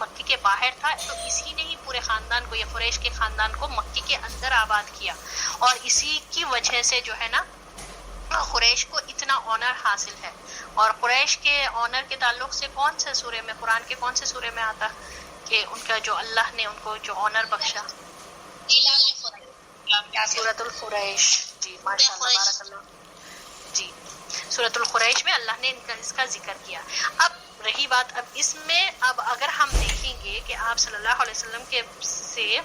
مکے کے باہر تھا، تو اسی نے ہی پورے خاندان کو، یہ قریش کے خاندان کو مکے کے اندر آباد کیا. اور اسی کی وجہ سے جو ہے نا قریش کو اتنا آنر حاصل ہے. اور قریش کے آنر کے تعلق سے کون سے سورے میں، قرآن کے کون سے سورے میں آتا کہ ان کا جو اللہ نے ان کو جو آنر بخشا؟ سورۃ القریش. جی ماشاء اللہ، بارک اللہ. جی سورۃ القریش میں اللہ نے اس کا ذکر کیا. اب رہی بات، اب اس میں اب اگر ہم دیکھیں گے کہ آپ صلی اللہ علیہ وسلم کے سے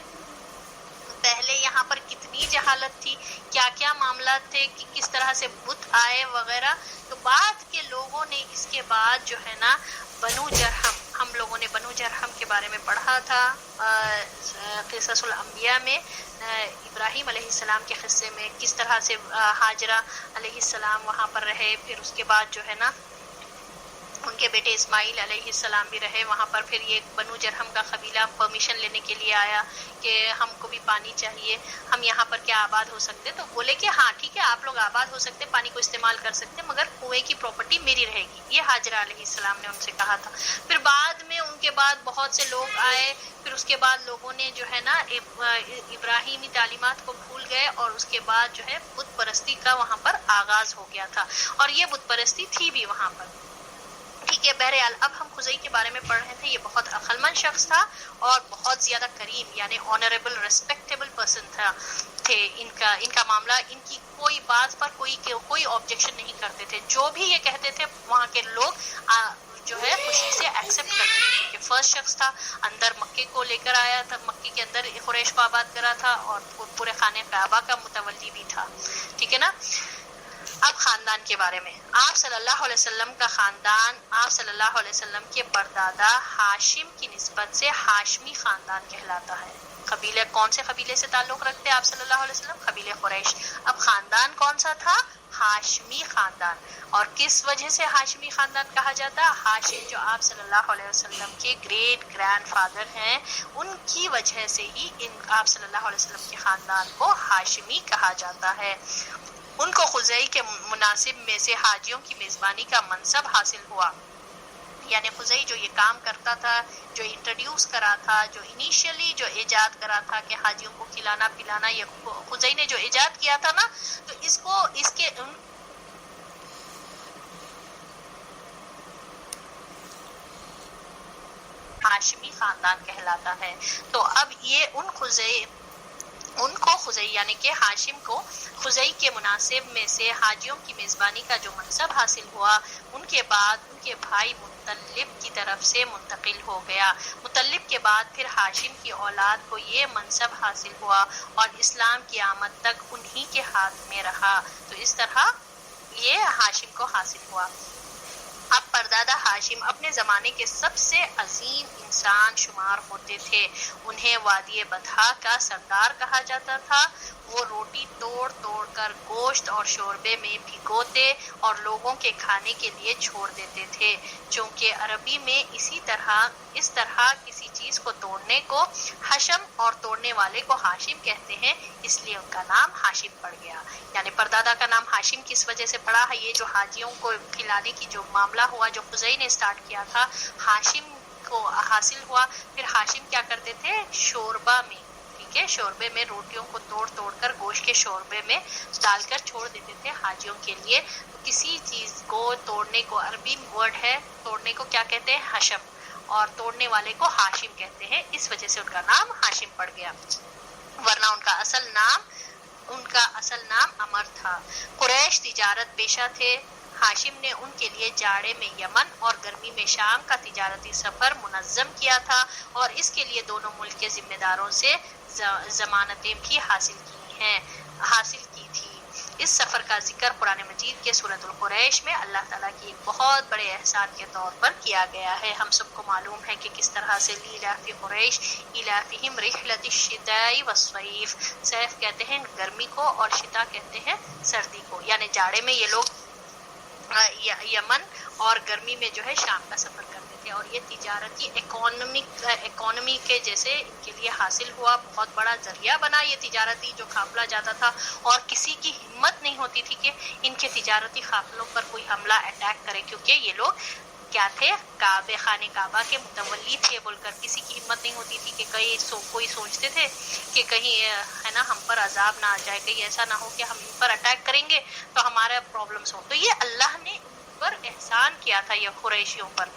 پہلے یہاں پر کتنی جہالت تھی، کیا کیا معاملات تھے، کہ کس طرح سے بت آئے وغیرہ. تو بعد کے لوگوں نے اس کے بعد جو ہے نا بنو جرہم، ہم لوگوں نے بنو جرہم کے بارے میں پڑھا تھا قصص الانبیاء میں، ابراہیم علیہ السلام کے قصے میں، کس طرح سے ہاجرہ علیہ السلام وہاں پر رہے. پھر اس کے بعد جو ہے نا ان کے بیٹے اسماعیل علیہ السلام بھی رہے وہاں پر. پھر یہ بنو جرہم کا قبیلہ پرمیشن لینے کے لیے آیا کہ ہم کو بھی پانی چاہیے، ہم یہاں پر کیا آباد ہو سکتے؟ تو بولے کہ ہاں ٹھیک ہے آپ لوگ آباد ہو سکتے، پانی کو استعمال کر سکتے، مگر کنویں کی پراپرٹی میری رہے گی. یہ ہاجرہ علیہ السلام نے ان سے کہا تھا. پھر بعد میں ان کے بعد بہت سے لوگ آئے، پھر اس کے بعد لوگوں نے جو ہے نا ابراہیمی تعلیمات کو بھول گئے، اور اس کے بعد جو ہے بت پرستی کا وہاں پر آغاز ہو گیا تھا. اور یہ بت پرستی تھی بھی وہاں پر. ٹھیک ہے، بہرحال اب ہم خزی کے بارے میں پڑھ رہے تھے. یہ بہت عقل مند شخص تھا اور بہت زیادہ کریم یعنی آنریبل ریسپیکٹیبل پرسن تھے. ان کا معاملہ، ان کی کوئی بات پر کوئی آبجیکشن نہیں کرتے تھے. جو بھی یہ کہتے تھے وہاں کے لوگ جو ہے خوشی سے ایکسیپٹ کرتے تھے، کیونکہ فرسٹ شخص تھا، اندر مکے کو لے کر آیا تھا، مکے کے اندر قریش کو آباد کرا تھا، اور پورے خانہ کعبہ کا متولی بھی تھا. ٹھیک ہے نا. اب خاندان کے بارے میں، آپ صلی اللہ علیہ وسلم کا خاندان آپ صلی اللہ علیہ وسلم کے پردادا ہاشم کی نسبت سے ہاشمی خاندان کہلاتا ہے۔ قبیلے کون سے قبیلے سے تعلق رکھتے آپ صلی اللہ علیہ وسلم؟ قبیلے قریش۔ اب خاندان کون سا تھا؟ ہاشمی خاندان۔ اور کس وجہ سے ہاشمی خاندان کہا جاتا؟ ہاشم جو آپ صلی اللہ علیہ وسلم کے گریٹ گرینڈ فادر ہیں، ان کی وجہ سے ہی آپ صلی اللہ علیہ وسلم کے خاندان کو ہاشمی کہا جاتا ہے۔ ان کو خزائی کے مناسب میں سے حاجیوں کی میزبانی کا منصب حاصل ہوا، یعنی خزائی جو یہ کام کرتا تھا، جو انٹروڈیوس کرا تھا، جو انیشیلی جو ایجاد کرا تھا کہ حاجیوں کو کھلانا پلانا، یہ خزائی نے جو ایجاد کیا تھا نا، تو اس کے ہاشمی خاندان کہلاتا ہے۔ تو اب یہ ان کو خزائی یعنی کہ ہاشم کو خزائی کے مناسب میں سے حاجیوں کی میزبانی کا جو منصب حاصل ہوا، ان کے بعد ان کے بھائی مطلب کی طرف سے منتقل ہو گیا۔ مطلب کے بعد پھر ہاشم کی اولاد کو یہ منصب حاصل ہوا اور اسلام کی آمد تک انہی کے ہاتھ میں رہا۔ تو اس طرح یہ ہاشم کو حاصل ہوا۔ اب پردادا ہاشم اپنے زمانے کے سب سے عظیم انسان شمار ہوتے تھے۔ انہیں وادی بدھا کا سردار کہا جاتا تھا۔ وہ روٹی توڑ توڑ کر گوشت اور شوربے میں بھگوتے اور لوگوں کے کھانے کے لیے چھوڑ دیتے تھے۔ چونکہ عربی میں اس طرح کسی چیز کو توڑنے کو حشم اور توڑنے والے کو ہاشم کہتے ہیں، اس لیے ان کا نام ہاشم پڑ گیا۔ یعنی پردادا کا نام ہاشم کس وجہ سے پڑا ہے؟ یہ جو حاجیوں کو کھلانے کی جو معاملہ ہوا، جو خزائی نے سٹارٹ کیا تھا، ہاشم کو حاصل ہوا۔ پھر ہاشم کیا کرتے تھے؟ شوربہ میں، ٹھیک ہے، شوربے میں روٹیوں کو توڑ توڑ کر گوشت کے شوربے میں ڈال کر چھوڑ دیتے تھے حاجیوں کے لیے۔ تو کسی چیز کو توڑنے کو، عربی ورڈ ہے توڑنے کو کیا کہتے ہیں؟ حشم، اور توڑنے والے کو ہاشم کہتے ہیں، اس وجہ سے ان کا نام ہاشم پڑ گیا، ورنہ ان کا اصل نام عمر تھا۔ قریش تجارت پیشہ تھے۔ ہاشم نے ان کے لیے جاڑے میں یمن اور گرمی میں شام کا تجارتی سفر منظم کیا تھا، اور اس کے لیے دونوں ملک کے ذمہ داروں سے ضمانتیں بھی حاصل کی تھی۔ اس سفر کا ذکر قرآن مجید کے سورۃ القریش میں اللہ تعالیٰ کی ایک بہت بڑے احسان کے طور پر کیا گیا ہے۔ ہم سب کو معلوم ہے کہ کس طرح سے لیلاف قریش ایلافہم رحلۃ الشتاء والصیف، صیف کہتے ہیں گرمی کو اور شتاء کہتے ہیں سردی کو، یعنی جاڑے میں یہ لوگ یمن اور گرمی میں جو ہے شام کا سفر کرتے تھے، اور یہ تجارتی اکانومی کے جیسے ان کے لیے حاصل ہوا، بہت بڑا ذریعہ بنا یہ تجارتی جو قافلہ جاتا تھا، اور کسی کی ہمت نہیں ہوتی تھی کہ ان کے تجارتی قافلوں پر کوئی حملہ اٹیک کرے، کیونکہ یہ لوگ کیا تھے؟ کعبہ، خانہ کعبہ کے متولی تھے بول کر کسی کی ہمت نہیں ہوتی تھی کہ کوئی سوچتے تھے کہ کہیں ہے نا ہم پر عذاب نہ آ جائے، کہیں ایسا نہ ہو کہ ہم ان پر اٹیک کریں گے تو ہمارے پرابلمس ہو۔ تو یہ اللہ نے ان پر احسان کیا تھا، یہ قریشیوں پر۔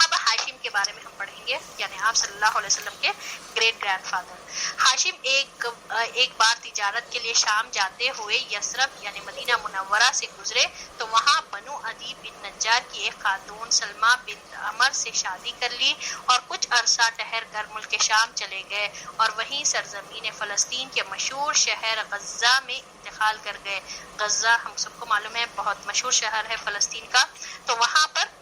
اب ہاشم کے بارے میں ہم پڑھیں گے، یعنی آپ صلی اللہ علیہ وسلم کے گریٹ گرینڈ فادر۔ ہاشم ایک بار تجارت کے لیے شام جاتے ہوئے یثرب یعنی مدینہ منورہ سے گزرے، تو وہاں بنو عدی بن نجار کی ایک خاتون سلمہ بنت عمر سے شادی کر لی، اور کچھ عرصہ ٹھہر کر ملک شام چلے گئے، اور وہیں سرزمین فلسطین کے مشہور شہر غزہ میں انتقال کر گئے۔ غزہ ہم سب کو معلوم ہے بہت مشہور شہر ہے فلسطین کا، تو وہاں پر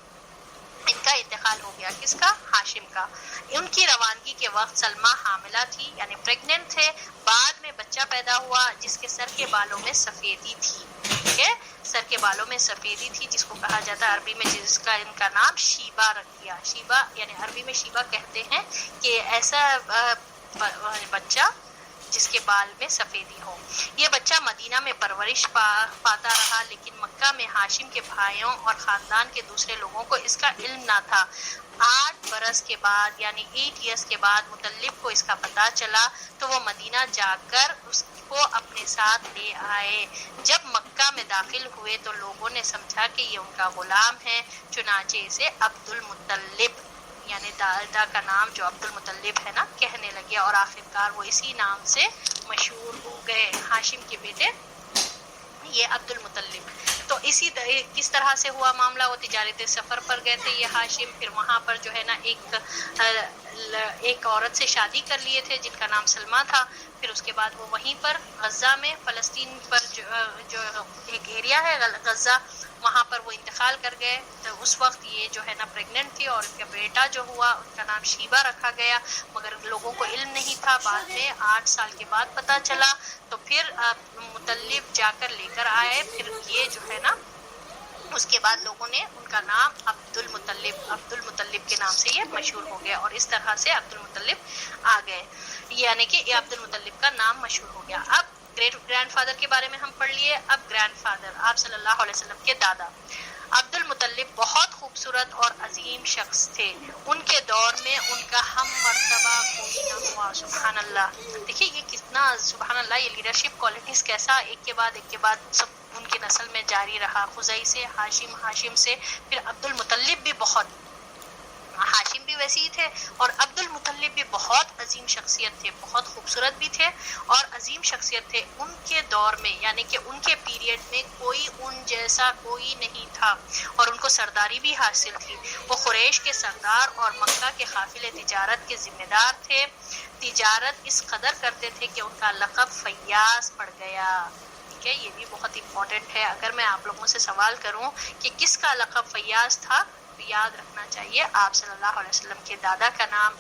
ان کا انتقال ہو گیا۔ کس کا؟ ہاشم کا۔ ان کی روانگی کے وقت سلمہ حاملہ تھی، یعنی پریگننٹ تھے۔ بعد میں بچہ پیدا ہوا جس کے سر کے بالوں میں سفیدی تھی، ٹھیک ہے، سر کے بالوں میں سفیدی تھی، جس کو کہا جاتا ہے عربی میں، جس کا ان کا نام شیبہ رکھ دیا۔ شیبہ یعنی عربی میں شیبہ کہتے ہیں کہ ایسا بچہ جس کے بال میں سفیدی ہو۔ یہ بچہ مدینہ میں پرورش پاتا رہا، لیکن مکہ میں ہاشم کے بھائیوں اور خاندان کے دوسرے لوگوں کو اس کا علم نہ تھا۔ 8 برس کے بعد یعنی 8 ایئرس کے بعد مطلب کو اس کا پتہ چلا، تو وہ مدینہ جا کر اس کو اپنے ساتھ لے آئے۔ جب مکہ میں داخل ہوئے تو لوگوں نے سمجھا کہ یہ ان کا غلام ہے، چنانچہ اسے عبد المطلب یعنی دادا کا نام جو عبد المطلب ہے نا کہنے لگے، اور آخرکار وہ اسی نام سے مشہور ہو گئے۔ ہاشم کے بیٹے یہ عبد المطلب. تو کس طرح سے ہوا معاملہ, وہ تجارت سفر پر گئے تھے یہ ہاشم, پھر وہاں پر جو ہے نا ایک عورت سے شادی کر لیے تھے جن کا نام سلمہ تھا. پھر اس کے بعد وہ وہیں پر غزہ میں, فلسطین پر جو ایک ایریا ہے غزہ, وہاں پر وہ انتقال کر گئے. تو اس وقت یہ جو ہے نا پریگننٹ تھی, اور ان کا بیٹا جو ہوا ان کا نام شیبہ رکھا گیا, مگر لوگوں کو علم نہیں تھا. بعد میں 8 سال کے بعد پتہ چلا, تو پھر مطلب جا کر لے کر آئے. پھر یہ جو ہے نا اس کے بعد لوگوں نے ان کا نام عبد المطلب کے نام سے یہ مشہور ہو گیا, اور اس طرح سے عبد المطلب آ گئے, یعنی کہ یہ عبد المطلب کا نام مشہور ہو گیا. اب گرینڈ فادر کے بارے میں ہم پڑھ لیے. اب گرینڈ فادر آپ صلی اللہ علیہ وسلم کے دادا عبد المطلب بہت خوبصورت اور عظیم شخص تھے. ان کے دور میں ان کا ہم مرتبہ کوئی نہ ہوا. سبحان اللہ, دیکھیے یہ کتنا سبحان اللہ, یہ لیڈرشپ کوالٹیز کیسا ایک کے بعد سب ان کی نسل میں جاری رہا. خزائی سے ہاشم, ہاشم سے پھر عبد المطلب بھی بہت, ہاشم بھی ویسے ہی تھے, اور عبد المطلب بھی بہت عظیم شخصیت تھے, بہت خوبصورت بھی تھے اور عظیم شخصیت تھے. ان کے دور میں یعنی کہ ان کے پیریڈ میں کوئی ان جیسا کوئی نہیں تھا, اور ان کو سرداری بھی حاصل تھی. وہ قریش کے سردار اور مکہ کے قافلے تجارت کے ذمہ دار تھے. تجارت اس قدر کرتے تھے کہ ان کا لقب فیاض پڑ گیا. ٹھیک ہے, یہ بھی بہت امپورٹنٹ ہے. اگر میں آپ لوگوں سے سوال کروں کہ کس کا لقب فیاض تھا, یاد رکھنا چاہیے آپ صلی اللہ علیہ وسلم کے دادا کا نام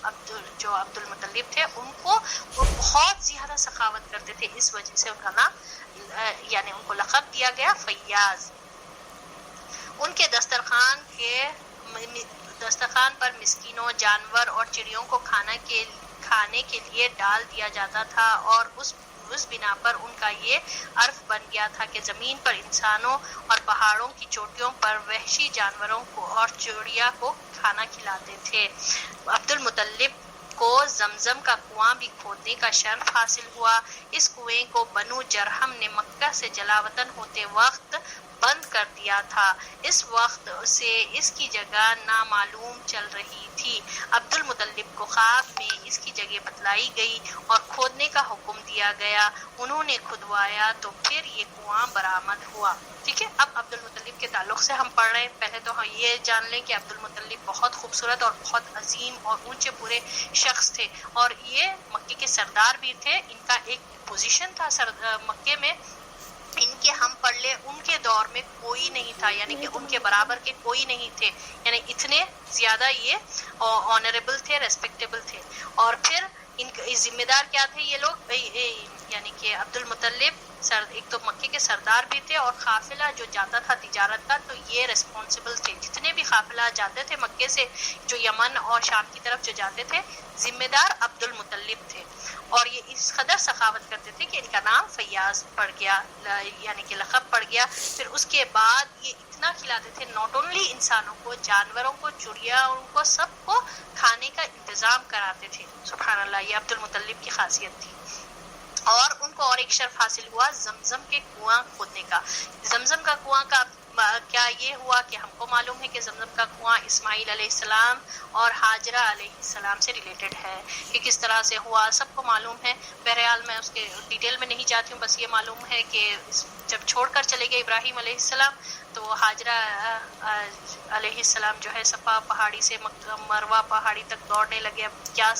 جو عبد المطلب تھے, ان کو وہ بہت زیادہ سخاوت کرتے تھے, اس وجہ سے ان کا نام یعنی ان کو لقب دیا گیا فیاض. ان کے دسترخوان پر مسکینوں, جانور اور چڑیوں کو کھانے کے لیے ڈال دیا جاتا تھا, اور اس بنا پر ان کا یہ عرف بن گیا تھا کہ زمین پر انسانوں اور پہاڑوں کی چوٹیوں پر وحشی جانوروں کو اور چڑیا کو کھانا کھلاتے تھے. عبد المطلب کو زمزم کا کنواں بھی کھودنے کا شرف حاصل ہوا. اس کنویں کو بنو جرہم نے مکہ سے جلاوطن ہوتے وقت بند کر دیا تھا. اس وقت سے اس کی جگہ نامعلوم چل رہی تھی. عبد المطلب کو خواب میں اس کی جگہ بتلائی گئی اور کھودنے کا حکم دیا گیا. انہوں نے کھدوایا تو پھر یہ کنواں برآمد ہوا. ٹھیک ہے, اب عبد المطلب کے تعلق سے ہم پڑھ رہے ہیں. پہلے تو ہم یہ جان لیں کہ عبد المطلب بہت خوبصورت اور بہت عظیم اور اونچے پورے شخص تھے, اور یہ مکے کے سردار بھی تھے. ان کا ایک پوزیشن تھا مکے میں, ان کے ہم پڑھ لے ان کے دور میں کوئی نہیں تھا, یعنی کہ ان کے برابر کے کوئی نہیں تھے, یعنی اتنے زیادہ یہ آنریبل تھے, ریسپیکٹیبل تھے. اور پھر ان ذمہ دار کیا تھے یہ لوگ, یعنی کہ عبد المطلب ایک تو مکے کے سردار بھی تھے, اور قافلہ جو جاتا تھا تجارت کا تو یہ ریسپانسبل تھے. جتنے بھی قافلہ جاتے تھے مکے سے, جو یمن اور شام کی طرف جو جاتے تھے, ذمہ دار عبد المطلب تھے. اور یہ اس قدر سخاوت کرتے تھے کہ ان کا نام فیاض پڑ گیا, یعنی کہ لقب پڑ گیا. پھر اس کے بعد یہ اتنا کھلاتے تھے, ناٹ اونلی انسانوں کو, جانوروں کو, چڑیا کو, سب کو کھانے کا انتظام کراتے تھے. سبحان اللہ, یہ عبد المطلب کی خاصیت تھی. اور ان کو اور ایک شرف حاصل ہوا زمزم کے کنواں کھودنے کا. زمزم کا کنواں کا کیا یہ ہوا کہ ہم کو معلوم ہے کہ زمزم کا کنواں اسماعیل علیہ السلام اور ہاجرہ علیہ السلام سے ریلیٹڈ ہے, کہ کس طرح سے ہوا سب کو معلوم ہے. بہرحال میں اس کے ڈیٹیل میں نہیں جاتی ہوں, بس یہ معلوم ہے کہ جب چھوڑ کر چلے گئے ابراہیم علیہ السلام, تو ہاجرہ علیہ السلام جو ہے صفا پہاڑی سے مروہ پہاڑی تک دوڑنے لگے. اب کیا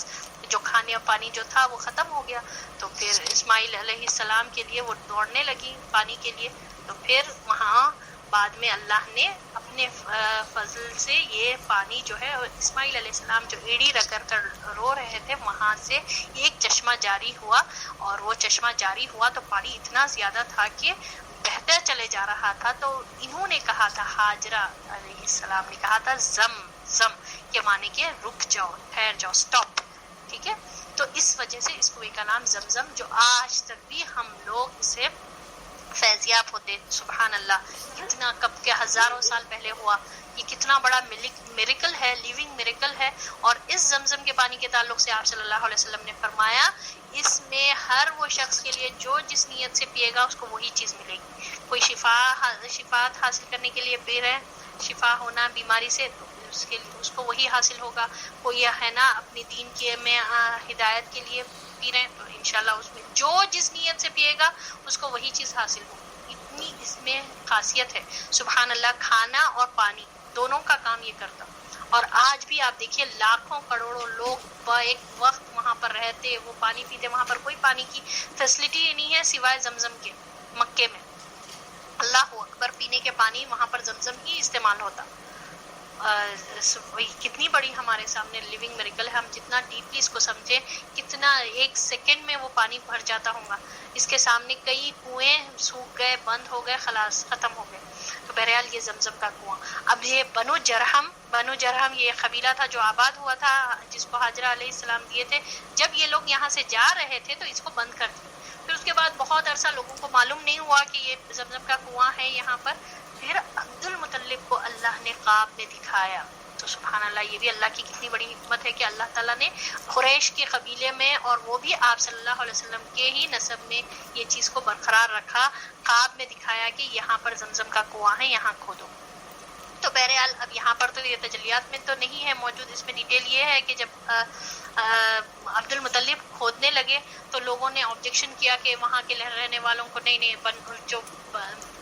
جو کھانے اور پانی جو تھا وہ ختم ہو گیا, تو پھر اسماعیل علیہ السلام کے لیے وہ دوڑنے لگی پانی کے لیے. تو پھر وہاں بعد میں اللہ نے اپنے فضل سے یہ پانی جو ہے, اسماعیل علیہ السلام جو ایڑی رگڑ کر رو رہے تھے, وہاں سے ایک چشمہ جاری ہوا, اور وہ چشمہ جاری ہوا تو پانی اتنا زیادہ تھا کہ بہتا چلے جا رہا تھا. تو انہوں نے کہا تھا, ہاجرہ علیہ السلام نے کہا تھا زم زم, کے معنی کہ رک جاؤ, ٹھہر جاؤ, اسٹاپ. ٹھیک ہے, تو اس وجہ سے اس کنویں کا نام زمزم, جو آج تک بھی ہم لوگ اسے فیضیاب ہوتے. سبحان اللہ, کتنا کب کے ہزاروں سال پہلے ہوا, یہ کتنا بڑا میریکل ہے, لیونگ میریکل ہے. اور اس زمزم کے پانی کے تعلق سے آپ صلی اللہ علیہ وسلم نے فرمایا, اس میں ہر وہ شخص کے لیے جو جس نیت سے پیے گا اس کو وہی چیز ملے گی. کوئی شفاعت حاصل کرنے کے لیے پی رہے, شفا ہونا بیماری سے, تو اس کو وہی حاصل ہوگا. کوئی ہے نا اپنی دین کے میں ہدایت کے لیے پی رہے ہیں, تو انشاءاللہ اس میں جو جس نیت سے پیے گا اس کو وہی چیز حاصل ہوگی. لازمی اس میں خاصیت ہے. سبحان اللہ, کھانا اور پانی دونوں کا کام یہ کرتا. اور آج بھی آپ دیکھیے لاکھوں کروڑوں لوگ ایک وقت وہاں پر رہتے, وہ پانی پیتے, وہاں پر کوئی پانی کی فیسلٹی ہی نہیں ہے سوائے زمزم کے. مکے میں اللہ اکبر, پینے کے پانی وہاں پر زمزم ہی استعمال ہوتا. کتنی بڑی ہمارے سامنے لیونگ میریکل ہے. ہم جتنا ڈیپلی اس کو سمجھے, کتنا ایک سیکنڈ میں وہ پانی بھر جاتا ہوگا. اس کے سامنے کئی کنویں سوکھ گئے, بند ہو گئے, خلاص ختم ہو گئے. تو بہرحال یہ زمزم کا کنواں. اب یہ بنو جرہم یہ قبیلہ تھا جو آباد ہوا تھا, جس کو حاجرہ علیہ السلام دیے تھے. جب یہ لوگ یہاں سے جا رہے تھے تو اس کو بند کر دیا. پھر اس کے بعد بہت عرصہ لوگوں کو معلوم نہیں ہوا کہ یہ زمزم کا کنواں ہے یہاں پر. پھر عبد المطلب کو اللہ نے خواب میں دکھایا. تو سبحان اللہ, یہ بھی اللہ کی کتنی بڑی حکمت ہے کہ اللہ تعالیٰ نے قریش کے قبیلے میں, اور وہ بھی آپ صلی اللہ علیہ وسلم کے ہی نسب میں, یہ چیز کو برقرار رکھا. خواب میں دکھایا کہ یہاں پر زمزم کا کنواں ہے, یہاں کھودو. تو بہرحال اب یہاں پر تو یہ تجلیات میں تو نہیں ہے موجود. اس میں ڈیٹیل یہ ہے کہ جب عبد المطلب کھودنے لگے تو لوگوں نے آبجیکشن کیا کہ وہاں کے رہنے والوں کو نہیں, جو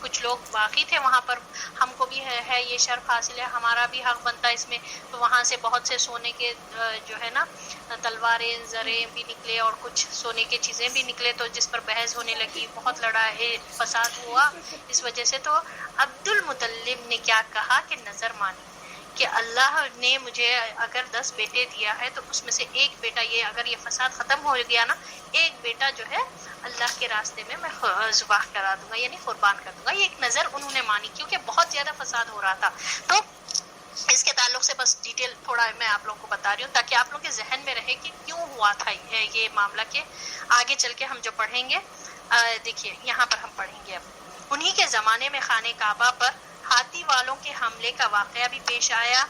کچھ لوگ باقی تھے وہاں پر, ہم کو بھی ہے یہ شرف حاصل ہے, ہمارا بھی حق بنتا ہے اس میں. تو وہاں سے بہت سے سونے کے جو ہے نا تلواریں, زریں بھی نکلے اور کچھ سونے کے چیزیں بھی نکلے. تو جس پر بحث ہونے لگی, بہت لڑائی فساد ہوا اس وجہ سے. تو عبد المطلب نے کیا کہا کہ نظر مانی کہ اللہ نے مجھے اگر 10 بیٹے دیا ہے تو اس میں سے ایک بیٹا, یہ اگر یہ فساد ختم ہو گیا نا, ایک بیٹا جو ہے اللہ کے راستے میں ذبح کرا دوں گا, یعنی قربان کر دوں گا. یہ ایک نظر انہوں نے مانی کیونکہ بہت زیادہ فساد ہو رہا تھا. تو اس کے تعلق سے بس ڈیٹیل تھوڑا میں آپ لوگوں کو بتا رہی ہوں تاکہ آپ لوگوں کے ذہن میں رہے کہ کیوں ہوا تھا یہ معاملہ. کہ آگے چل کے ہم جو پڑھیں گے, دیکھیے یہاں پر ہم پڑھیں گے اب انہی کے زمانے میں خانہ کعبہ پر ہاتھی والوں کے حملے کا واقعہ بھی پیش آیا.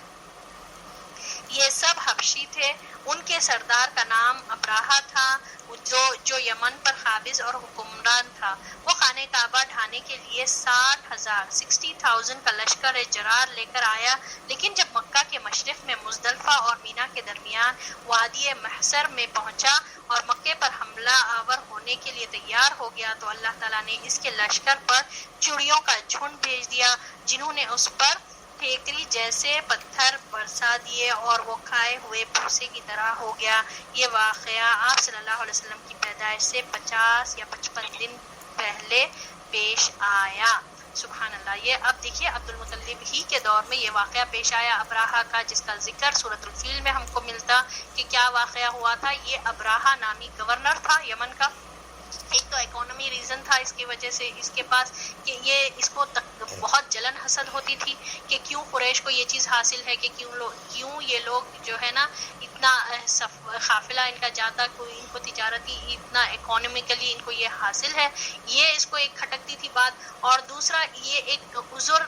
یہ سب حبشی تھے. ان کے سردار کا نام ابراہا تھا جو یمن پر قابض اور حکمران تھا. وہ خانہ کعبہ ڈھانے کے لیے 60,000 کا لشکر جرار لے کر آیا. لیکن جب مکہ کے مشرق میں مزدلفہ اور مینا کے درمیان وادی محصر میں پہنچا اور مکے پر حملہ آور ہونے کے لیے تیار ہو گیا تو اللہ تعالیٰ نے اس کے لشکر پر چڑیوں کا جھنڈ بھیج دیا, جنہوں نے اس پر ٹھیکری جیسے پتھر برسا دیے اور وہ کھائے ہوئے بھوسے کی طرح ہو گیا. یہ واقعہ آپ صلی اللہ علیہ وسلم کی پیدائش سے 50 یا 55 دن پہلے پیش آیا. سبحان اللہ. یہ اب دیکھیے عبد المطلب ہی کے دور میں یہ واقعہ پیش آیا ابراہا کا, جس کا ذکر سورۃ الفیل میں ہم کو ملتا کہ کیا واقعہ ہوا تھا. یہ ابراہا نامی گورنر تھا یمن کا. ایک تو اکانومی ریزن تھا اس کی وجہ سے اس کے پاس کہ یہ اس کو بہت جلن حسد ہوتی تھی کہ کیوں قریش کو یہ چیز حاصل ہے, کہ کیوں یہ لوگ جو ہے نا اتنا قافلہ ان کا جاتا, کوئی ان کو تجارتی اتنا اکانومیکلی ان کو یہ حاصل ہے. یہ اس کو ایک کھٹکتی تھی بات. اور دوسرا یہ ایک عذر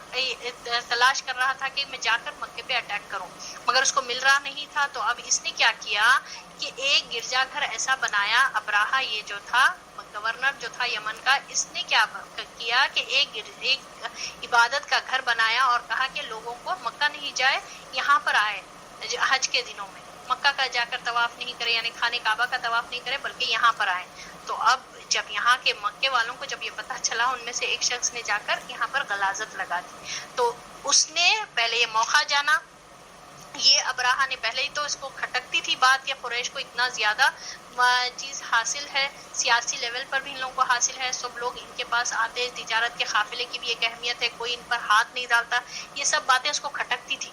تلاش کر رہا تھا کہ میں جا کر مکے پہ اٹیک کروں, مگر اس کو مل رہا نہیں تھا. تو اب اس نے کیا کیا کہ ایک گرجا گھر ایسا بنایا. ابراہا یہ جو تھا گورنر جو تھا یمن کا, اس نے کیا کیا کہ ایک عبادت کا گھر بنایا اور کہا کہ لوگوں کو مکہ نہیں جائے, یہاں پر آئے حج کے دنوں میں, مکہ کا جا کر طواف نہیں کرے, یعنی خانہ کعبہ کا طواف نہیں کرے بلکہ یہاں پر آئے. تو اب جب یہاں کے مکے والوں کو جب یہ پتہ چلا, ان میں سے ایک شخص نے جا کر یہاں پر غلاظت لگا دی. تو اس نے پہلے یہ موقع جانا. یہ ابراہا نے پہلے ہی تو اس کو کھٹکتی تھی بات کہ قریش کو اتنا زیادہ چیز حاصل ہے, سیاسی لیول پر بھی ان لوگوں کو حاصل ہے, سب لوگ ان کے پاس آتے, تجارت کے قافلے کی بھی ایک اہمیت ہے, کوئی ان پر ہاتھ نہیں ڈالتا. یہ سب باتیں اس کو کھٹکتی تھی.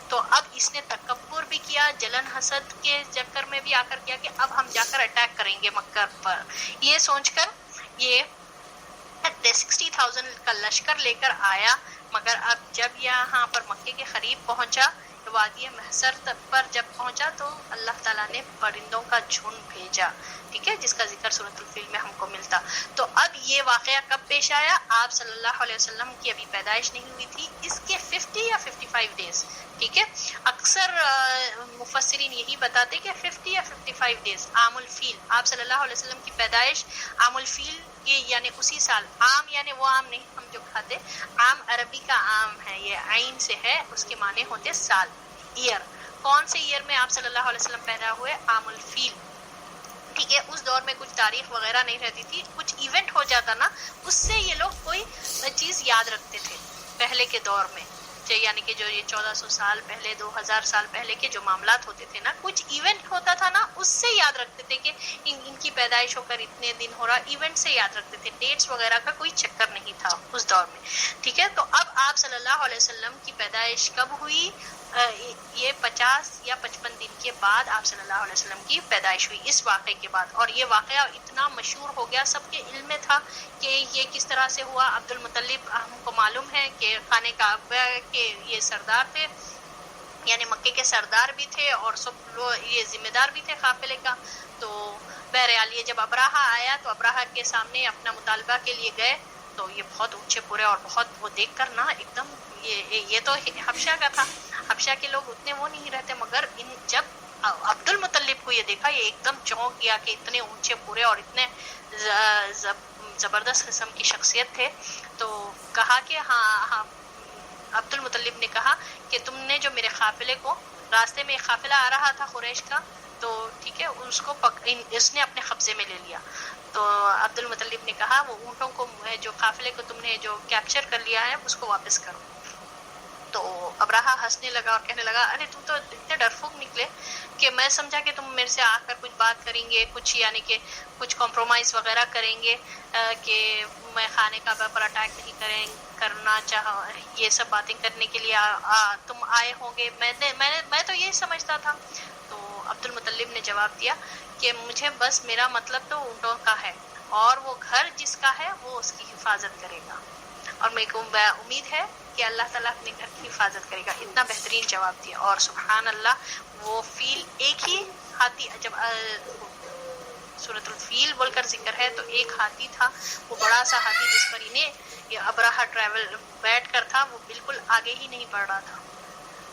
تو اب اس نے تکبر بھی کیا, جلن حسد کے چکر میں بھی آ کر کیا کہ اب ہم جا کر اٹیک کریں گے مکہ پر. یہ سوچ کر یہ 60,000 کا لشکر لے کر آیا. مگر اب جب یہاں پر مکے کے قریب پہنچا, وادی محصر پر جب پہنچا تو اللہ تعالیٰ نے پرندوں کا جھنڈ بھیجا, ٹھیک ہے, جس کا ذکر سورۃ الفیل میں ہم کو ملتا. تو اب یہ واقعہ کب پیش آیا؟ آپ صلی اللہ علیہ وسلم کی ابھی پیدائش نہیں ہوئی تھی, اس کے 50 یا 55 ڈیز, ٹھیک ہے. اکثر مفسرین یہی بتاتے کہ 50 یا 55 ڈیز. عام الفیل, آپ صلی اللہ علیہ وسلم کی پیدائش عام الفیل یہ یعنی اسی سال. عام یعنی وہ عام نہیں ہم جو کھاتے, عام عربی کا عام ہے, یہ عین سے ہے, اس کے معنی ہوتے سال, ایئر. کون سے ایئر میں آپ صلی اللہ علیہ وسلم پیدا ہوئے؟ عام الفیل. ٹھیک ہے. اس دور میں کچھ تاریخ وغیرہ نہیں رہتی تھی، کچھ ایونٹ ہو جاتا نا اس سے یہ لوگ کوئی چیز یاد رکھتے تھے پہلے کے دور میں. یعنی کہ جو یہ 1400 سال پہلے 2000 سال پہلے کے جو معاملات ہوتے تھے نا، کچھ ایونٹ ہوتا تھا نا اس سے یاد رکھتے تھے کہ ان کی پیدائش ہو کر اتنے دن ہو رہا، ایونٹ سے یاد رکھتے تھے. ڈیٹس وغیرہ کا کوئی چکر نہیں تھا اس دور میں. ٹھیک ہے. تو اب آپ صلی اللہ علیہ وسلم کی پیدائش کب ہوئی؟ یہ 50 یا 55 دن کے بعد آپ صلی اللہ علیہ وسلم کی پیدائش ہوئی، اس واقعے کے بعد. اور یہ واقعہ اتنا مشہور ہو گیا، سب کے علم میں تھا کہ یہ کس طرح سے ہوا. عبد المطلب ہم کو معلوم ہے کہ خانہ کعبہ کے یہ سردار تھے، یعنی مکے کے سردار بھی تھے اور سب یہ ذمہ دار بھی تھے قافلے کا. تو بہرحال یہ جب ابراہا آیا تو ابراہا کے سامنے اپنا مطالبہ کے لیے گئے تو یہ بہت اونچے پورے اور بہت وہ دیکھ کر نا ایک دم یہ تو حبشہ کا تھا، حبشہ کے لوگ اتنے وہ نہیں رہتے، مگر جب عبد المطلب کو یہ دیکھا یہ ایک دم چونک گیا کہ اتنے اونچے پورے اور اتنے زبردست قسم کی شخصیت تھے. تو کہا کہ ہاں عبد المطلب نے کہا کہ تم نے جو میرے قافلے کو، راستے میں ایک قافلہ آ رہا تھا قریش کا، تو ٹھیک ہے اس کو اس نے اپنے قبضے میں لے لیا. تو عبد المطلب نے کہا وہ اونٹوں کو، جو قافلے کو تم نے جو کیپچر کر لیا ہے اس کو واپس کرو. تو ابراہا ہنسنے لگا اور کہنے لگا ارے تم تو اتنے ڈرپوک نکلے کہ میں سمجھا کہ تم میرے سے آ کر کچھ بات کریں گے، کچھ یعنی کہ کچھ کمپرومائز وغیرہ کریں گے کہ میں خانہ کعبہ پر اٹیک نہیں کرنا چاہا، یہ سب باتیں کرنے کے لیے تم آئے ہوں گے. میں تو یہی سمجھتا تھا. تو عبد المطلب نے جواب دیا کہ مجھے بس میرا مطلب تو اونٹوں کا ہے اور وہ گھر جس کا ہے وہ اس کی حفاظت کرے گا، اور میرے کو امید ہے کہ اللہ تعالیٰ اپنے گھر کی حفاظت کرے گا. اتنا بہترین جواب دیا. اور سبحان اللہ وہ فیل ایک ہی ہاتھی، جب سورۃ الفیل بول کر ذکر ہے تو ایک ہاتھی تھا، وہ بڑا سا ہاتھی جس پر انہیں ابراہا ٹریول بیٹھ کر تھا، وہ بالکل آگے ہی نہیں بڑھ رہا تھا،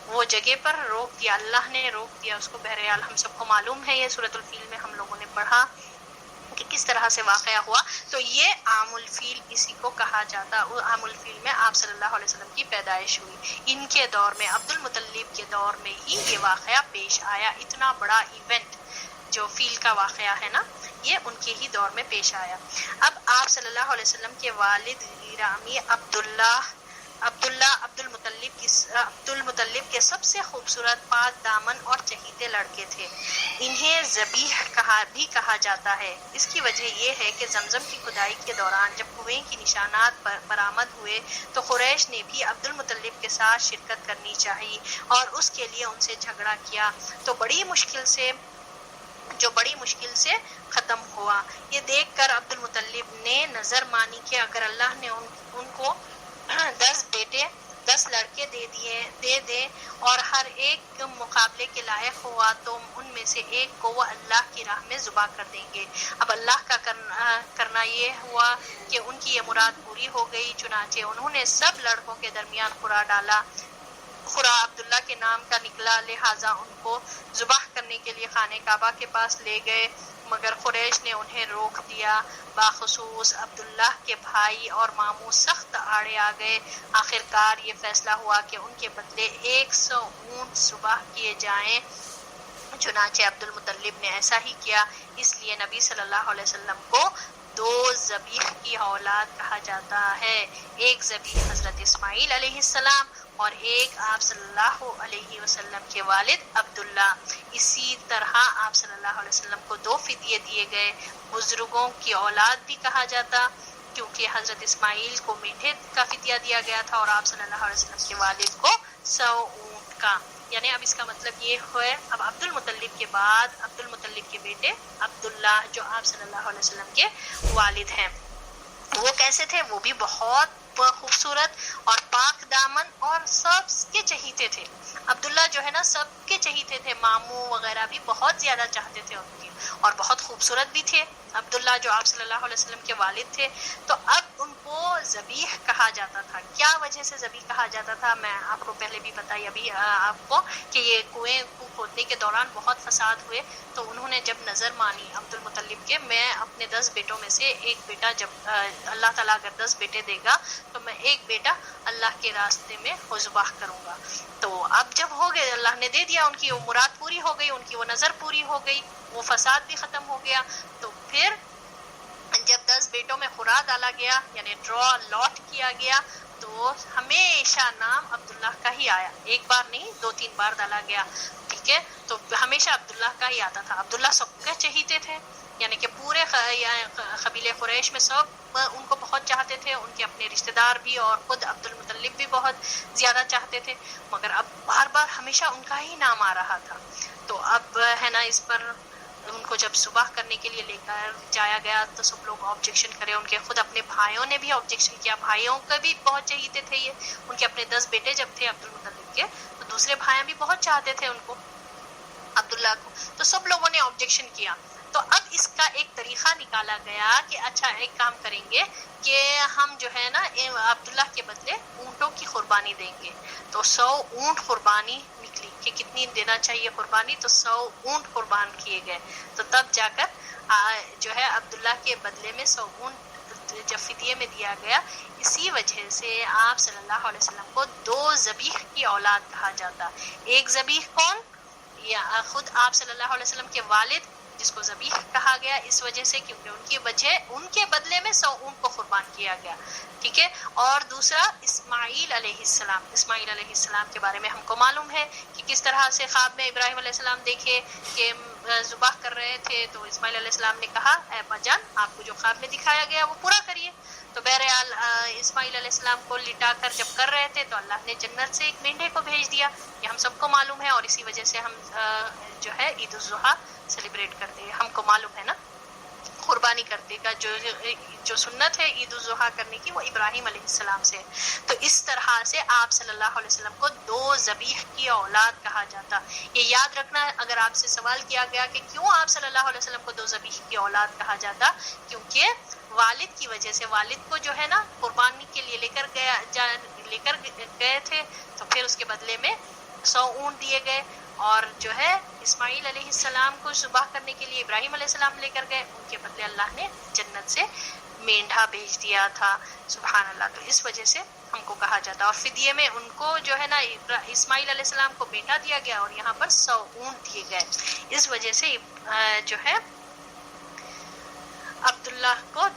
وہ جگہ پر روک دیا، اللہ نے روک دیا اس کو. بہرحال ہم سب کو معلوم ہے یہ سورۃ الفیل میں ہم لوگوں نے پڑھا کہ کس طرح سے واقعہ ہوا. تو یہ عام الفیل اسی کو کہا جاتا. عام الفیل میں آپ صلی اللہ علیہ وسلم کی پیدائش ہوئی. ان کے دور میں، عبد المطلب کے دور میں ہی یہ واقعہ پیش آیا. اتنا بڑا ایونٹ جو فیل کا واقعہ ہے نا، یہ ان کے ہی دور میں پیش آیا. اب آپ صلی اللہ علیہ وسلم کے والد گرامی عبد المطلب کے سب سے خوبصورت، پاک دامن اور چہیتے لڑکے تھے. انہیں ذبیح بھی کہا جاتا ہے. اس کی وجہ یہ ہے کہ زمزم کی کھدائی کے دوران جب کنویں کی نشانات برآمد ہوئے تو قریش نے بھی عبد المطلب کے ساتھ شرکت کرنی چاہی اور اس کے لیے ان سے جھگڑا کیا، تو بڑی مشکل سے ختم ہوا. یہ دیکھ کر عبد المطلب نے نظر مانی کہ اگر اللہ نے ان کو 10 لڑکے دے دے اور ہر ایک مقابلے کے لائق ہوا تو ان میں سے ایک کو وہ اللہ کی راہ میں ذبح کر دیں گے. اب اللہ کا کرنا یہ ہوا کہ ان کی یہ مراد پوری ہو گئی. چنانچہ انہوں نے سب لڑکوں کے درمیان خورا ڈالا. خورا عبداللہ کے نام کا نکلا، لہٰذا ان کو ذبح کرنے کے لیے خانہ کعبہ کے پاس لے گئے، مگر قریش نے انہیں روک دیا. باخصوص عبداللہ کے بھائی اور ماموں سخت آڑے آ گئے. آخرکار یہ فیصلہ ہوا کہ ان کے بدلے 100 اونٹ ذبح کیے جائیں. چنانچہ عبد المطلب نے ایسا ہی کیا. اس لیے نبی صلی اللہ علیہ وسلم کو 2 ذبیح کی اولاد کہا جاتا ہے. ایک ذبیح حضرت اسماعیل علیہ السلام اور ایک آپ صلی اللہ علیہ وسلم کے والد عبداللہ. اسی طرح آپ صلی اللہ علیہ وسلم کو 2 فدیے دیے گئے. بزرگوں کی اولاد بھی کہا جاتا کیونکہ حضرت اسماعیل کو میٹھے کا فدیہ دیا گیا تھا اور آپ صلی اللہ علیہ وسلم کے والد کو 100 اونٹ کا. یعنی اب اس کا مطلب یہ ہوئے، اب عبد المطلب کے بعد عبد المطلب کے بیٹے عبداللہ جو آپ صلی اللہ علیہ وسلم کے والد ہیں، وہ کیسے تھے؟ وہ بھی بہت خوبصورت اور پاک دامن اور سب کے چہیتے تھے. عبداللہ جو ہے نا سب کے چہیتے تھے، ماموں وغیرہ بھی بہت زیادہ چاہتے تھے ان کی، اور بہت خوبصورت بھی تھے. عبداللہ جو آپ صلی اللہ علیہ وسلم کے والد تھے. تو اب ان کو ذبیح کہا جاتا تھا. کیا وجہ سے ذبیح کہا جاتا تھا؟ میں آپ کو پہلے بھی بتائی ابھی آپ کو کہ یہ کنویں کو کھودنے کے دوران بہت فساد ہوئے، تو انہوں نے جب نظر مانی عبد المطلب کے، میں اپنے 10 بیٹوں میں سے ایک بیٹا، جب اللہ تعالیٰ اگر 10 بیٹے دے گا تو میں ایک بیٹا اللہ کے راستے میں ذبح کروں گا. تو اب جب ہو گئے، اللہ نے دے دیا، ان کی وہ مراد پوری ہو گئی، ان کی وہ نظر پوری ہو گئی. وہ فساد بھی ختم ہو گیا. تو پھر جب 10 بیٹوں میں قرعہ ڈالا گیا یعنی ڈرا لاٹ کیا گیا تو ہمیشہ نام عبداللہ کا ہی آیا. ایک بار نہیں 2-3 بار ڈالا گیا. ٹھیک ہے, تو ہمیشہ عبداللہ کا ہی آتا تھا. عبداللہ سب کے چہیتے تھے, یعنی کہ پورے قبیلے قریش میں سب ان کو بہت چاہتے تھے, ان کے اپنے رشتہ دار بھی اور خود عبد المطلب بھی بہت زیادہ چاہتے تھے, مگر اب بار بار ہمیشہ ان کا ہی نام آ رہا تھا. تو اب ہے نا اس پر ان کو جب صبح کرنے کے لیے لے کر جایا گیا تو سب لوگ آبجیکشن کرے. ان کے خود اپنے بھائیوں نے بھی آبجیکشن کیا, بھائیوں کا بھی بہت چہیتے تھے یہ. ان کے اپنے 10 بیٹے جب تھے عبد المطلب کے, تو دوسرے بھائیاں بھی بہت چاہتے تھے ان کو, عبداللہ کو. تو سب لوگوں نے آبجیکشن کیا. تو اب اس کا ایک طریقہ نکالا گیا کہ اچھا ایک کام کریں گے کہ ہم جو ہے نا عبداللہ کے بدلے اونٹوں کی قربانی دیں گے. تو 100 اونٹ قربانی نکلی کہ کتنی دینا چاہیے قربانی, تو 100 اونٹ قربان کیے گئے. تو تب جا کر جو ہے عبداللہ کے بدلے میں 100 اونٹ جب فدیے میں دیا گیا. اسی وجہ سے آپ صلی اللہ علیہ وسلم کو 2 ذبیح کی اولاد کہا جاتا. ایک ذبیح کون, یا خود آپ صلی اللہ علیہ وسلم کے والد جس کو ذبیح کہا گیا اس وجہ سے کیونکہ ان کے بدلے میں 100 اونٹ کو قربان کیا گیا. ٹھیک ہے, اور دوسرا اسماعیل علیہ السلام. اسماعیل علیہ السلام کے بارے میں ہم کو معلوم ہے کہ کس طرح سے خواب میں ابراہیم علیہ السلام دیکھے کہ ذبح کر رہے تھے, تو اسماعیل علیہ السلام نے کہا اے ابا جان آپ کو جو خواب میں دکھایا گیا وہ پورا کریے. تو بہرحال اسماعیل علیہ السلام کو لٹا کر جب کر رہے تھے تو اللہ نے جنت سے ایک مینڈھے کو بھیج دیا. یہ ہم سب کو معلوم ہے, اور اسی وجہ سے ہم جو ہے عید الاضحیٰ سیلیبریٹ کرتے ہیں. ہم کو معلوم ہے نا قربانی کرتے کا جو سنت ہے عید الاضحیٰ کرنے کی وہ ابراہیم علیہ السلام سے. تو اس طرح سے آپ صلی اللہ علیہ وسلم کو 2 ذبیح کی اولاد کہا جاتا. یہ یاد رکھنا, اگر آپ سے سوال کیا گیا کہ کیوں آپ صلی اللہ علیہ وسلم کو 2 ذبیح کی اولاد کہا جاتا, کیونکہ والد کی وجہ سے, والد کو جو ہے نا قربانی کے لیے لے کر گئے تھے, تو پھر اس کے بدلے میں 100 اونٹ دیے گئے. اور جو ہے اسماعیل علیہ السلام کو ذبح کرنے کے لیے ابراہیم علیہ السلام لے کر گئے, ان کے بدلے اللہ نے جنت سے مینڈھا بھیج دیا تھا. سبحان اللہ. تو اس وجہ سے ہم کو کہا جاتا. اور فدیے میں ان کو جو ہے نا اسماعیل علیہ السلام کو بیٹا دیا گیا اور یہاں پر 100 اونٹ دیے گئے. اس وجہ سے جو ہے عبداللہ کو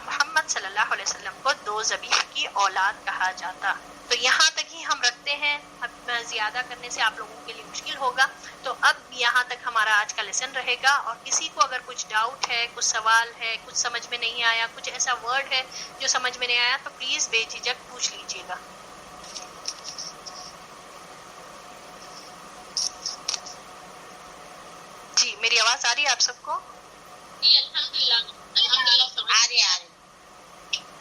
محمد صلی اللہ علیہ وسلم کو 2 ذبیح کی اولاد کہا جاتا. تو یہاں تک ہی ہم رکھتے ہیں, اب زیادہ کرنے سے آپ لوگوں کے لیے مشکل ہوگا. تو اب یہاں تک ہمارا آج کا لیسن رہے گا, اور کسی کو اگر کچھ ڈاؤٹ ہے, کچھ سوال ہے, کچھ سمجھ میں نہیں آیا, کچھ ایسا ورڈ ہے جو سمجھ میں نہیں آیا, تو پلیز بے جھجک پوچھ لیجیے گا. جی میری آواز آ رہی ہے آپ سب کو؟ جی الحمدللہ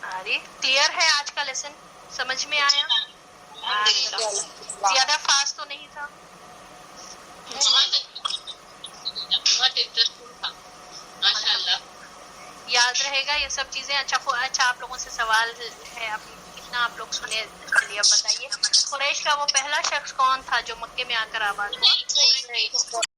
آ رہی. کلیئر ہے آج کا لیسن, سمجھ میں آیا؟ زیادہ فاسٹ تو نہیں تھا؟ بہت انٹرسٹنگ تھا ماشاء اللہ. یاد رہے گا یہ سب چیزیں. اچھا آپ لوگوں سے سوال ہے, اب کتنا آپ لوگ سنے, چلیے اب بتائیے قریش کا وہ پہلا شخص کون تھا جو مکے میں آ کر آباد ہوا؟